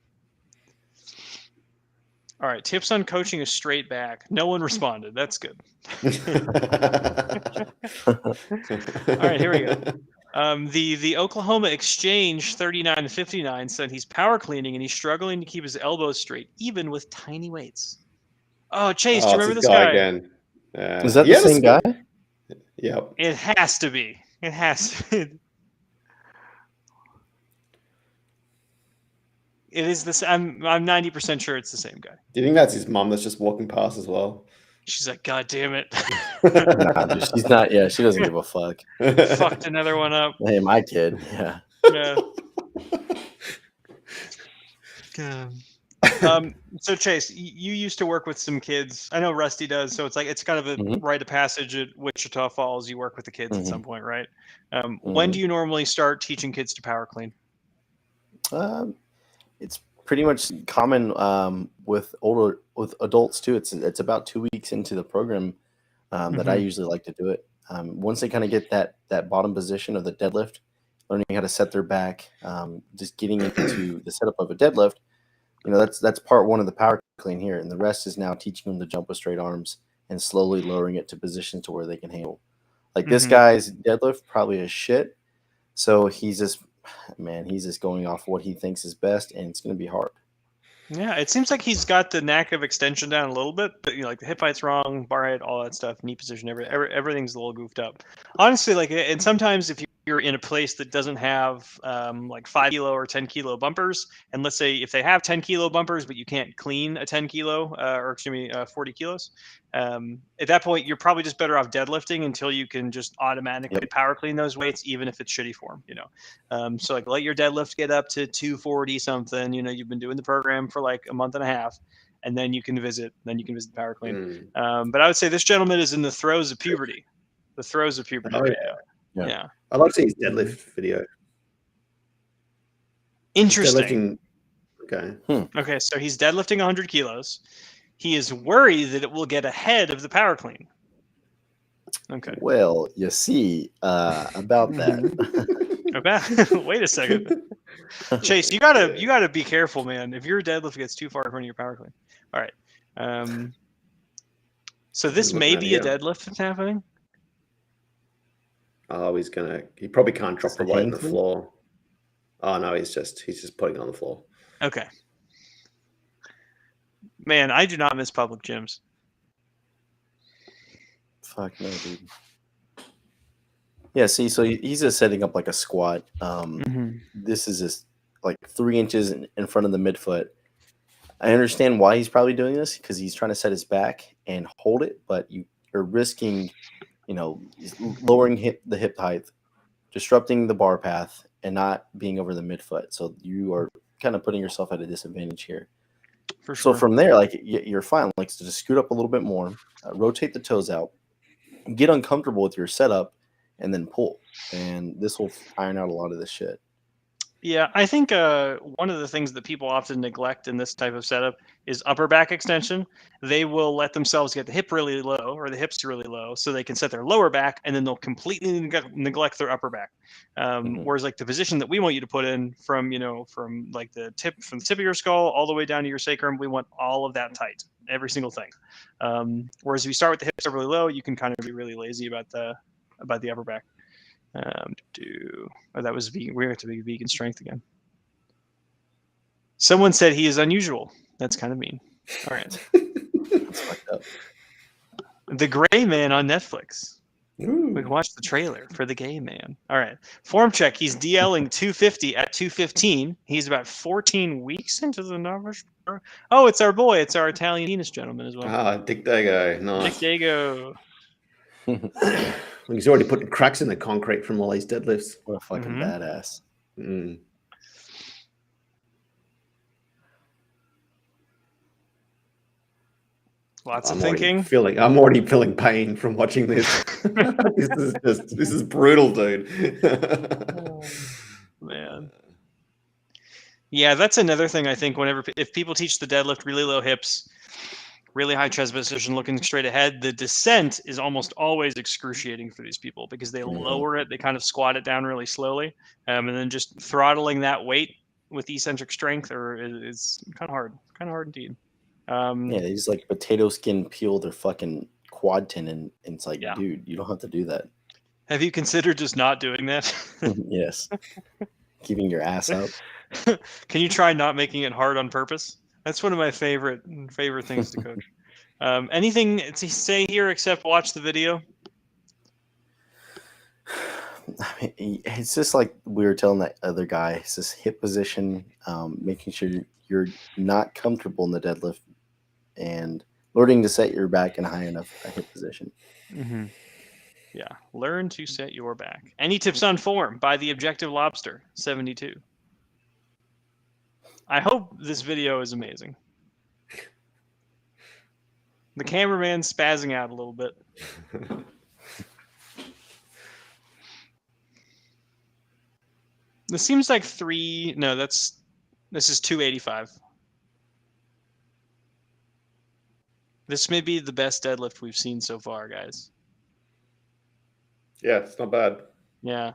All right, tips on coaching a straight back. No one responded. That's good. All right, here we go. The Oklahoma Exchange 39-59 said he's power cleaning and he's struggling to keep his elbows straight, even with tiny weights. Oh, Chase, do you
it's
remember
this
this guy?
Again.
Is that the same guy?
Yep.
It has to be. It has to be. It is this. I'm 90% sure it's the same guy.
Do you think that's his mum that's just walking past as well?
She's like, God damn it.
Nah, dude, she's not. Yeah, she doesn't give a fuck.
Fucked another one up.
Hey, my kid. Yeah.
Yeah. So Chase, you used to work with some kids. I know Rusty does, so it's kind of a rite of passage at Wichita Falls. You work with the kids at some point, right? When do you normally start teaching kids to power clean?
It's pretty much common with adults too. It's about 2 weeks into the program that I usually like to do it. Once they kind of get that bottom position of the deadlift, learning how to set their back, just getting into the setup of a deadlift. That's part 1 of the power clean here, and the rest is now teaching them to jump with straight arms and slowly lowering it to positions to where they can handle. Like this guy's deadlift probably is shit, so he's just going off what he thinks is best, and it's going to be hard.
Yeah, it seems like he's got the knack of extension down a little bit, but like the hip height's wrong, bar height, all that stuff, knee position, everything's a little goofed up. Honestly, like, and sometimes if you're in a place that doesn't have like 5 kilo or 10 kilo bumpers, and let's say if they have 10 kilo bumpers, but you can't clean a 10 kilo or excuse me, 40 kilos, at that point you're probably just better off deadlifting until you can just automatically power clean those weights, even if it's shitty form. So like let your deadlift get up to 240 something. You've been doing the program for like a month and a half, and then you can visit the power clean. But I would say this gentleman is in the throes of puberty. The throes of puberty.
Oh,
right
yeah.
now. Yeah.
I'd like to see his deadlift video.
Interesting.
Okay.
Okay, so he's deadlifting 100 kilos. He is worried that it will get ahead of the power clean. Okay.
Well, you see, about that.
Okay. Wait a second. Chase, you gotta be careful, man. If your deadlift gets too far in front of your power clean. All right. So this may be a deadlift that's happening.
Oh, he probably can't drop the weight on the floor. Oh no, he's just putting it on the floor.
Okay. Man, I do not miss public gyms.
Fuck no, dude. Yeah, see, so he's just setting up like a squat. This is just like 3 inches in front of the midfoot. I understand why he's probably doing this, because he's trying to set his back and hold it, but you're risking, lowering the hip height, disrupting the bar path, and not being over the midfoot. So you are kind of putting yourself at a disadvantage here.
For sure.
So from there, like, you're fine. Like, so just scoot up a little bit more, rotate the toes out, get uncomfortable with your setup, and then pull. And this will iron out a lot of this shit.
Yeah, I think one of the things that people often neglect in this type of setup is upper back extension. They will let themselves get the hip really low or the hips really low so they can set their lower back, and then they'll completely neglect their upper back. Whereas like the position that we want you to put in from the tip of your skull all the way down to your sacrum, we want all of that tight, every single thing. Whereas if you start with the hips really low, you can kind of be really lazy about the upper back. That was vegan. We're going to be vegan strength again. Someone said he is unusual. That's kind of mean. All right.
That's fucked up.
The Gray Man on Netflix.
Ooh.
We can watch the trailer for The Gay Man. All right. Form check. He's DLing 250 at 215. He's about 14 weeks into the novice. Oh, it's our boy. It's our Italian penis gentleman as well.
Ah, Dick Dago. Nice.
Dick Dago.
He's already putting cracks in the concrete from all these deadlifts.
What a fucking badass.
Lots of thinking.
I'm already feeling pain from watching this. This is brutal, dude.
Oh, man. Yeah, that's another thing I think if people teach the deadlift really low hips, really high chest position, looking straight ahead, the descent is almost always excruciating for these people because they lower it, they kind of squat it down really slowly, and then just throttling that weight with eccentric strength is kind of hard indeed.
Yeah, they just like potato skin peel their fucking quad tendon, and it's like, dude, you don't have to do that.
Have you considered just not doing that?
Yes. Keeping your ass up.
Can you try not making it hard on purpose? That's one of my favorite things to coach. Anything to say here except watch the video?
I mean, it's just like we were telling that other guy. It's this hip position, making sure you're not comfortable in the deadlift, and learning to set your back in a high enough hip position.
Mm-hmm. Yeah, learn to set your back. Any tips on form by the Objective Lobster 72. I hope this video is amazing. The cameraman's spazzing out a little bit. This seems like this is 285. This may be the best deadlift we've seen so far, guys.
Yeah, it's not bad.
Yeah.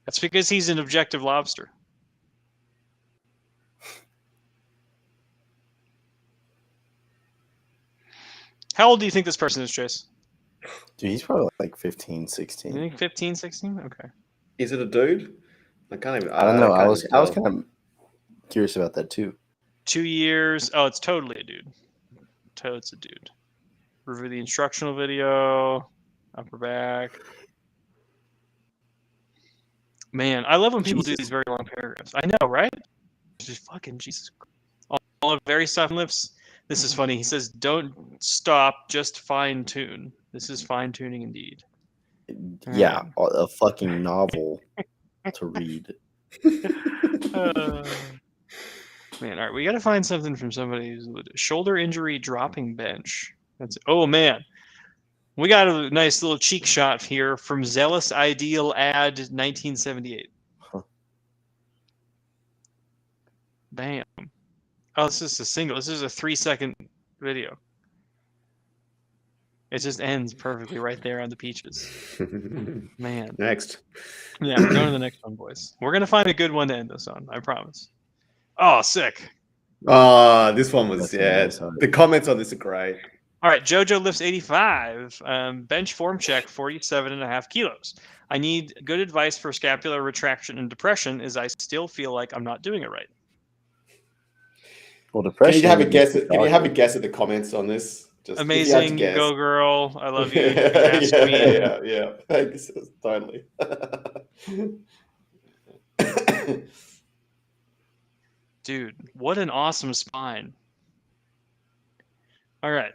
That's because he's an Objective Lobster. How old do you think this person is, Chase?
Dude, he's probably like 15, 16.
You think 15, 16? Okay.
Is it a dude? I can't even.
I don't know. I was kind of curious about that too.
2 years. Oh, it's totally a dude. It's a dude. Review the instructional video. Upper back. Man, I love when people do these very long paragraphs. I know, right? Just fucking Jesus. All very soft lifts. This is funny. He says, "Don't stop, just fine tune." This is fine tuning indeed.
Yeah, a fucking novel to read.
Man, all right, we got to find something from somebody who's shoulder injury dropping bench. Oh man, we got a nice little cheek shot here from Zealous Ideal Ad 1978.
Huh.
Bam. Oh, this is a single. This is a 3-second video. It just ends perfectly right there on the peaches. Man.
Next.
Yeah, we're going to the next one, boys. We're going to find a good one to end this on, I promise. Oh, sick.
Oh, this one was,
That's nice.
The comments on this are great.
All right, JoJo lifts 85, bench form check 47.5 kilos. I need good advice for scapular retraction and depression as I still feel like I'm not doing it right.
Well, depression.
Can you have a guess? Can you have a guess at the comments on this? Just
amazing, go girl! I love you.
Yeah. Thanks, totally.
Dude, what an awesome spine! All right.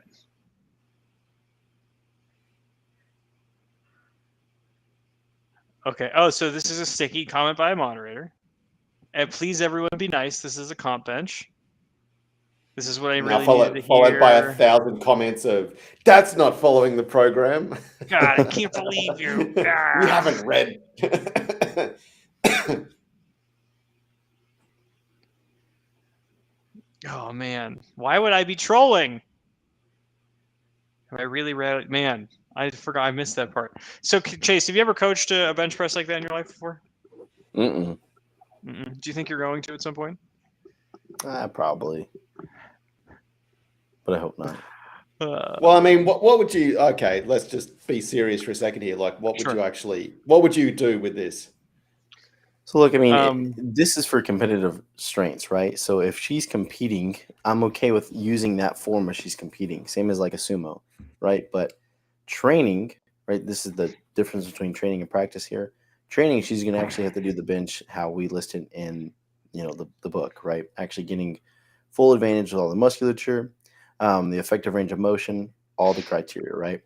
Okay. Oh, so this is a sticky comment by a moderator. And please, everyone, be nice. This is a comp bench. This is what I really needed to hear.
Followed by 1,000 comments of, that's not following the program.
God, I can't believe you.
You haven't read.
Oh, man. Why would I be trolling? Have I really read it? Man, I forgot. I missed that part. So, Chase, have you ever coached a bench press like that in your life before?
Mm-mm.
Do you think you're going to at some point?
Probably. But I hope not.
Well, I mean, what would you? Okay, let's just be serious for a second here. Like, what would you do with this?
So look, I mean, this is for competitive strengths, right? So if she's competing, I'm okay with using that form as she's competing. Same as like a sumo, right? But training, right? This is the difference between training and practice here. Training, she's going to actually have to do the bench how we listed in, the book, right? Actually getting full advantage of all the musculature, the effective range of motion, all the criteria, right?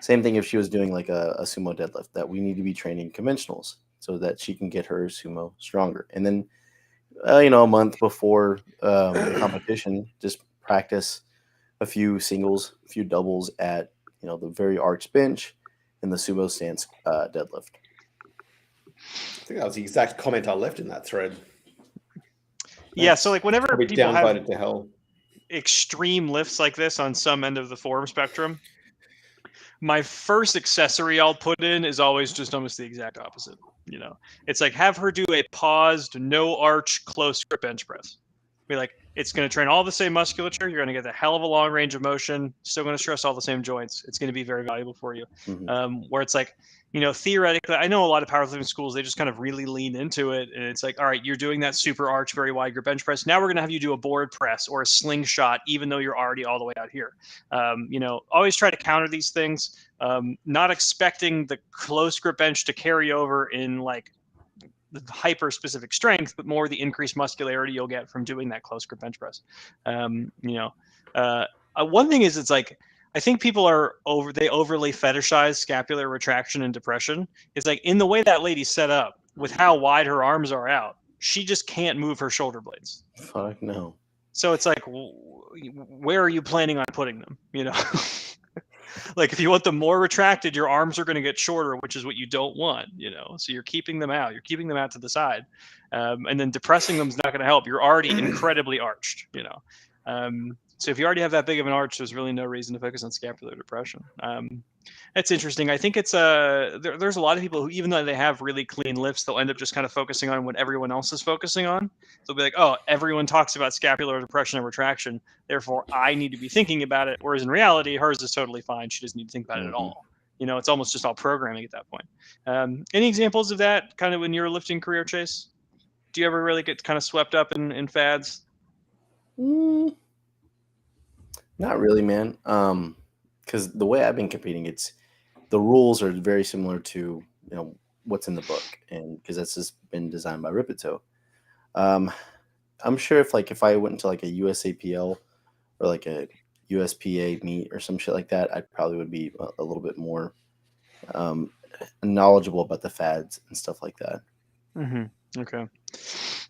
Same thing if she was doing like a sumo deadlift, that we need to be training conventionals so that she can get her sumo stronger. And then, a month before the competition, just practice a few singles, a few doubles at, the very arched bench and the sumo stance deadlift.
I think that was the exact comment I left in that thread.
Yeah, so like whenever people
downvoted
have
to hell.
Extreme lifts like this on some end of the form spectrum, my first accessory I'll put in is always just almost the exact opposite. It's like have her do a paused, no arch, close grip bench press. Be like, it's going to train all the same musculature. You're going to get a hell of a long range of motion. Still going to stress all the same joints. It's going to be very valuable for you.
Mm-hmm.
Where it's like, theoretically, I know a lot of powerlifting schools, they just kind of really lean into it. And it's like, all right, you're doing that super arch, very wide grip bench press. Now we're going to have you do a board press or a slingshot, even though you're already all the way out here. Always try to counter these things, not expecting the close grip bench to carry over in like the hyper specific strength, but more the increased muscularity you'll get from doing that close grip bench press. One thing is, it's like, I think people they overly fetishize scapular retraction and depression. It's like in the way that lady's set up with how wide her arms are out, she just can't move her shoulder blades.
Fuck no. So
it's like, where are you planning on putting them? Like if you want them more retracted, your arms are going to get shorter, which is what you don't want, so you're keeping them out. You're keeping them out to the side. And then depressing them is not going to help. You're already incredibly arched, So if you already have that big of an arch, there's really no reason to focus on scapular depression. That's interesting. I think it's there's a lot of people who, even though they have really clean lifts, they'll end up just kind of focusing on what everyone else is focusing on. They'll be like, oh, everyone talks about scapular depression and retraction, therefore I need to be thinking about it. Whereas in reality, hers is totally fine. She doesn't need to think about it at all. It's almost just all programming at that point. Any examples of that kind of in your lifting career, Chase? do you ever really get kind of swept up in fads?
Not really, man. Because the way I've been competing, the rules are very similar to what's in the book, and because that's just been designed by Ripito. I'm sure if I went into like a USAPL or like a USPA meet or some shit like that, I probably would be a little bit more knowledgeable about the fads and stuff like that.
Okay.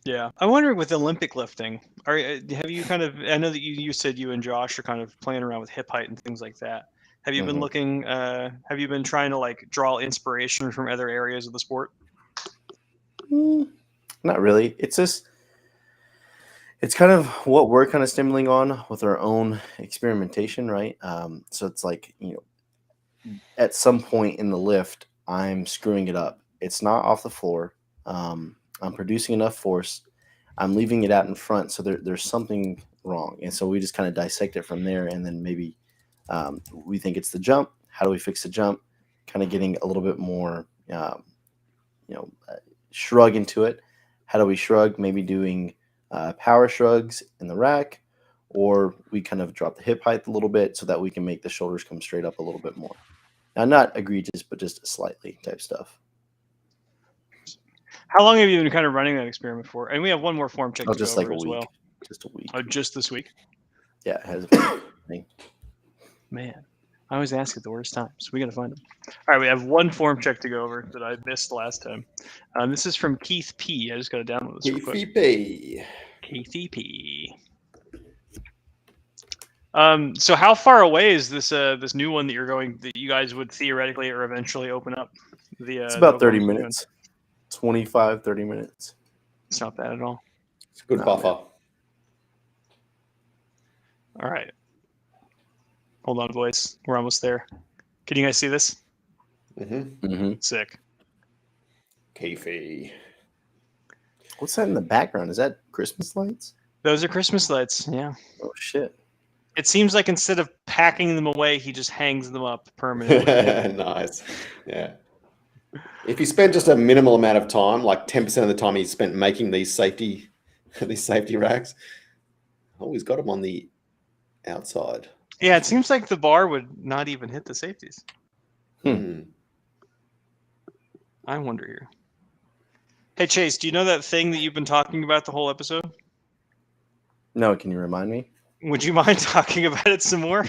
Yeah, I'm wondering with Olympic lifting, have you kind of? I know that you said you and Josh are kind of playing around with hip height and things like that. Have you been looking? Have you been trying to like draw inspiration from other areas of the sport?
Not really. It's kind of what we're kind of stumbling on with our own experimentation, right? So it's like, at some point in the lift, I'm screwing it up. It's not off the floor. I'm producing enough force. I'm leaving it out in front. So there's something wrong. And so we just kind of dissect it from there. And then maybe we think it's the jump. How do we fix the jump? Kind of getting a little bit more, shrug into it. How do we shrug? Maybe doing power shrugs in the rack, or we kind of drop the hip height a little bit so that we can make the shoulders come straight up a little bit more. Now, not egregious, but just slightly type stuff.
How long have you been kind of running that experiment for? And we have one more form check to
just
go
like
over
a
as
week.
well.
Just a week.
Oh, just this week?
Yeah, it has been.
Man, I always ask at the worst times. We got to find them. All right, we have one form check to go over that I missed last time. This is from Keith P. I just got to download this real quick. Keithy P. So how far away is this new one that you guys would theoretically or eventually open up?
It's about 30 minutes. 25, 30 minutes.
It's not bad at all.
It's a good buffer.
All right. Hold on, boys. We're almost there. Can you guys see this? Sick.
Keefy.
What's that in the background? Is that Christmas lights?
Those are Christmas lights. Yeah.
Oh, shit.
It seems like instead of packing them away, he just hangs them up permanently.
Nice. Yeah. If you spend just a minimal amount of time, like 10% of the time he's spent making these safety racks, he's got them on the outside.
Yeah, it seems like the bar would not even hit the safeties. I wonder here. Hey, Chase, do you know that thing that you've been talking about the whole episode?
No, can you remind me?
Would you mind talking about it some more?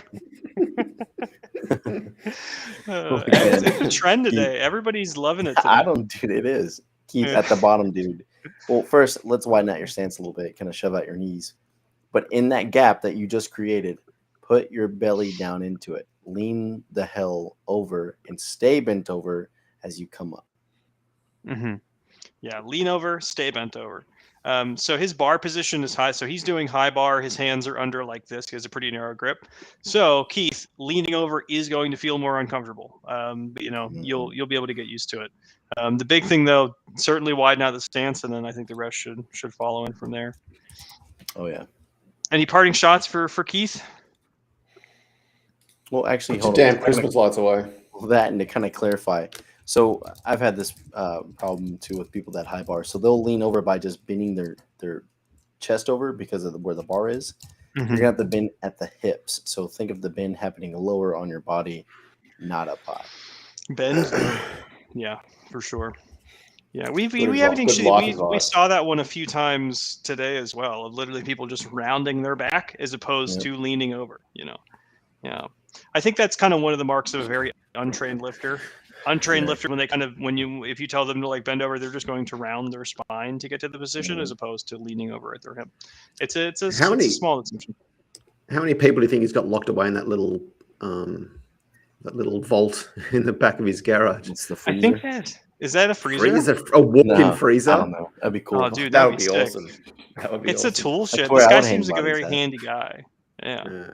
It's a trend today. Everybody's loving it today.
I don't, dude, it is. Keith at the bottom, dude. Well, first, let's widen out your stance a little bit, kind of shove out your knees. But in that gap that you just created, put your belly down into it. Lean the hell over and stay bent over as you come up.
Yeah, lean over, stay bent over. So his bar position is high. So he's doing high bar. His hands are under like this. He has a pretty narrow grip. So Keith, leaning over is going to feel more uncomfortable. But you'll be able to get used to it. The big thing though, certainly widen out the stance, and then I think the rest should follow in from there.
Oh yeah.
Any parting shots for Keith?
Well, actually,
hold on. Damn Christmas lights away.
That, and to kind of clarify. So I've had this problem too with people that high bar. So they'll lean over by just bending their chest over because of where the bar is. You're gonna have to bend at the hips. So think of the bend happening lower on your body, not up high.
Bend, yeah, for sure. Yeah, we saw that one a few times today as well. Of literally people just rounding their back as opposed to leaning over. Yeah, I think that's kind of one of the marks of a very untrained lifter. Lifter, when if you tell them to like bend over, they're just going to round their spine to get to the position as opposed to leaning over at their hip. It's a small distinction.
How many people do you think he's got locked away in that little vault in the back of his garage?
It's the freezer.
I think is that a freezer?
A walk-in freezer?
I don't know. That'd be cool.
Oh, dude,
that would be awesome.
It's a tool shed.
This
guy seems like a very handy guy. Yeah.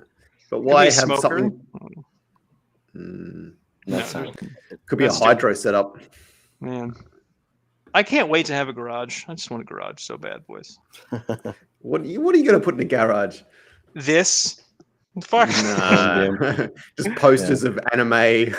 But why have something? Could be a hydro setup.
Man, I can't wait to have a garage. I just want a garage so bad, boys.
What are you going to put in a garage?
This. Fuck.
Nah. Just posters of anime.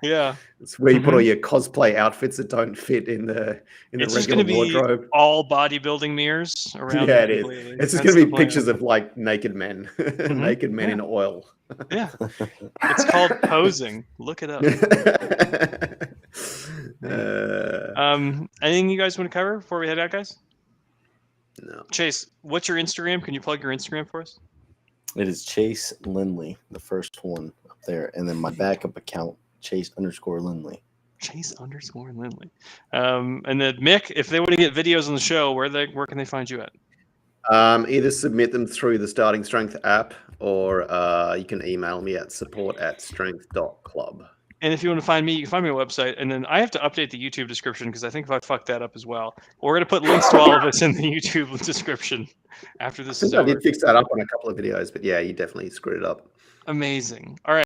Yeah.
It's where you put all your cosplay outfits that don't fit in the
It's just
regular
going to be
wardrobe.
all bodybuilding mirrors around
Yeah,
it
it is.
completely.
It's just
That's
going to
the
be
plan.
pictures of like naked men, naked men
Yeah.
in oil.
Yeah. It's called posing. Look it up. Anything you guys want to cover before we head out, guys?
No.
Chase, what's your Instagram? Can you plug your Instagram for us?
It is Chase Lindley, the first one up there, and then my backup account, Chase_Lindley.
Chase_Lindley. And then Mick, if they want to get videos on the show, where can they find you at?
Either submit them through the Starting Strength app, or you can email me at support@strength.club.
And if you want to find me, you can find me on my website. And then I have to update the YouTube description because I think if I fucked that up as well. We're going to put links to all of this in the YouTube description after this is over.
I did fix that up on a couple of videos, but yeah, you definitely screwed it up.
Amazing. All right.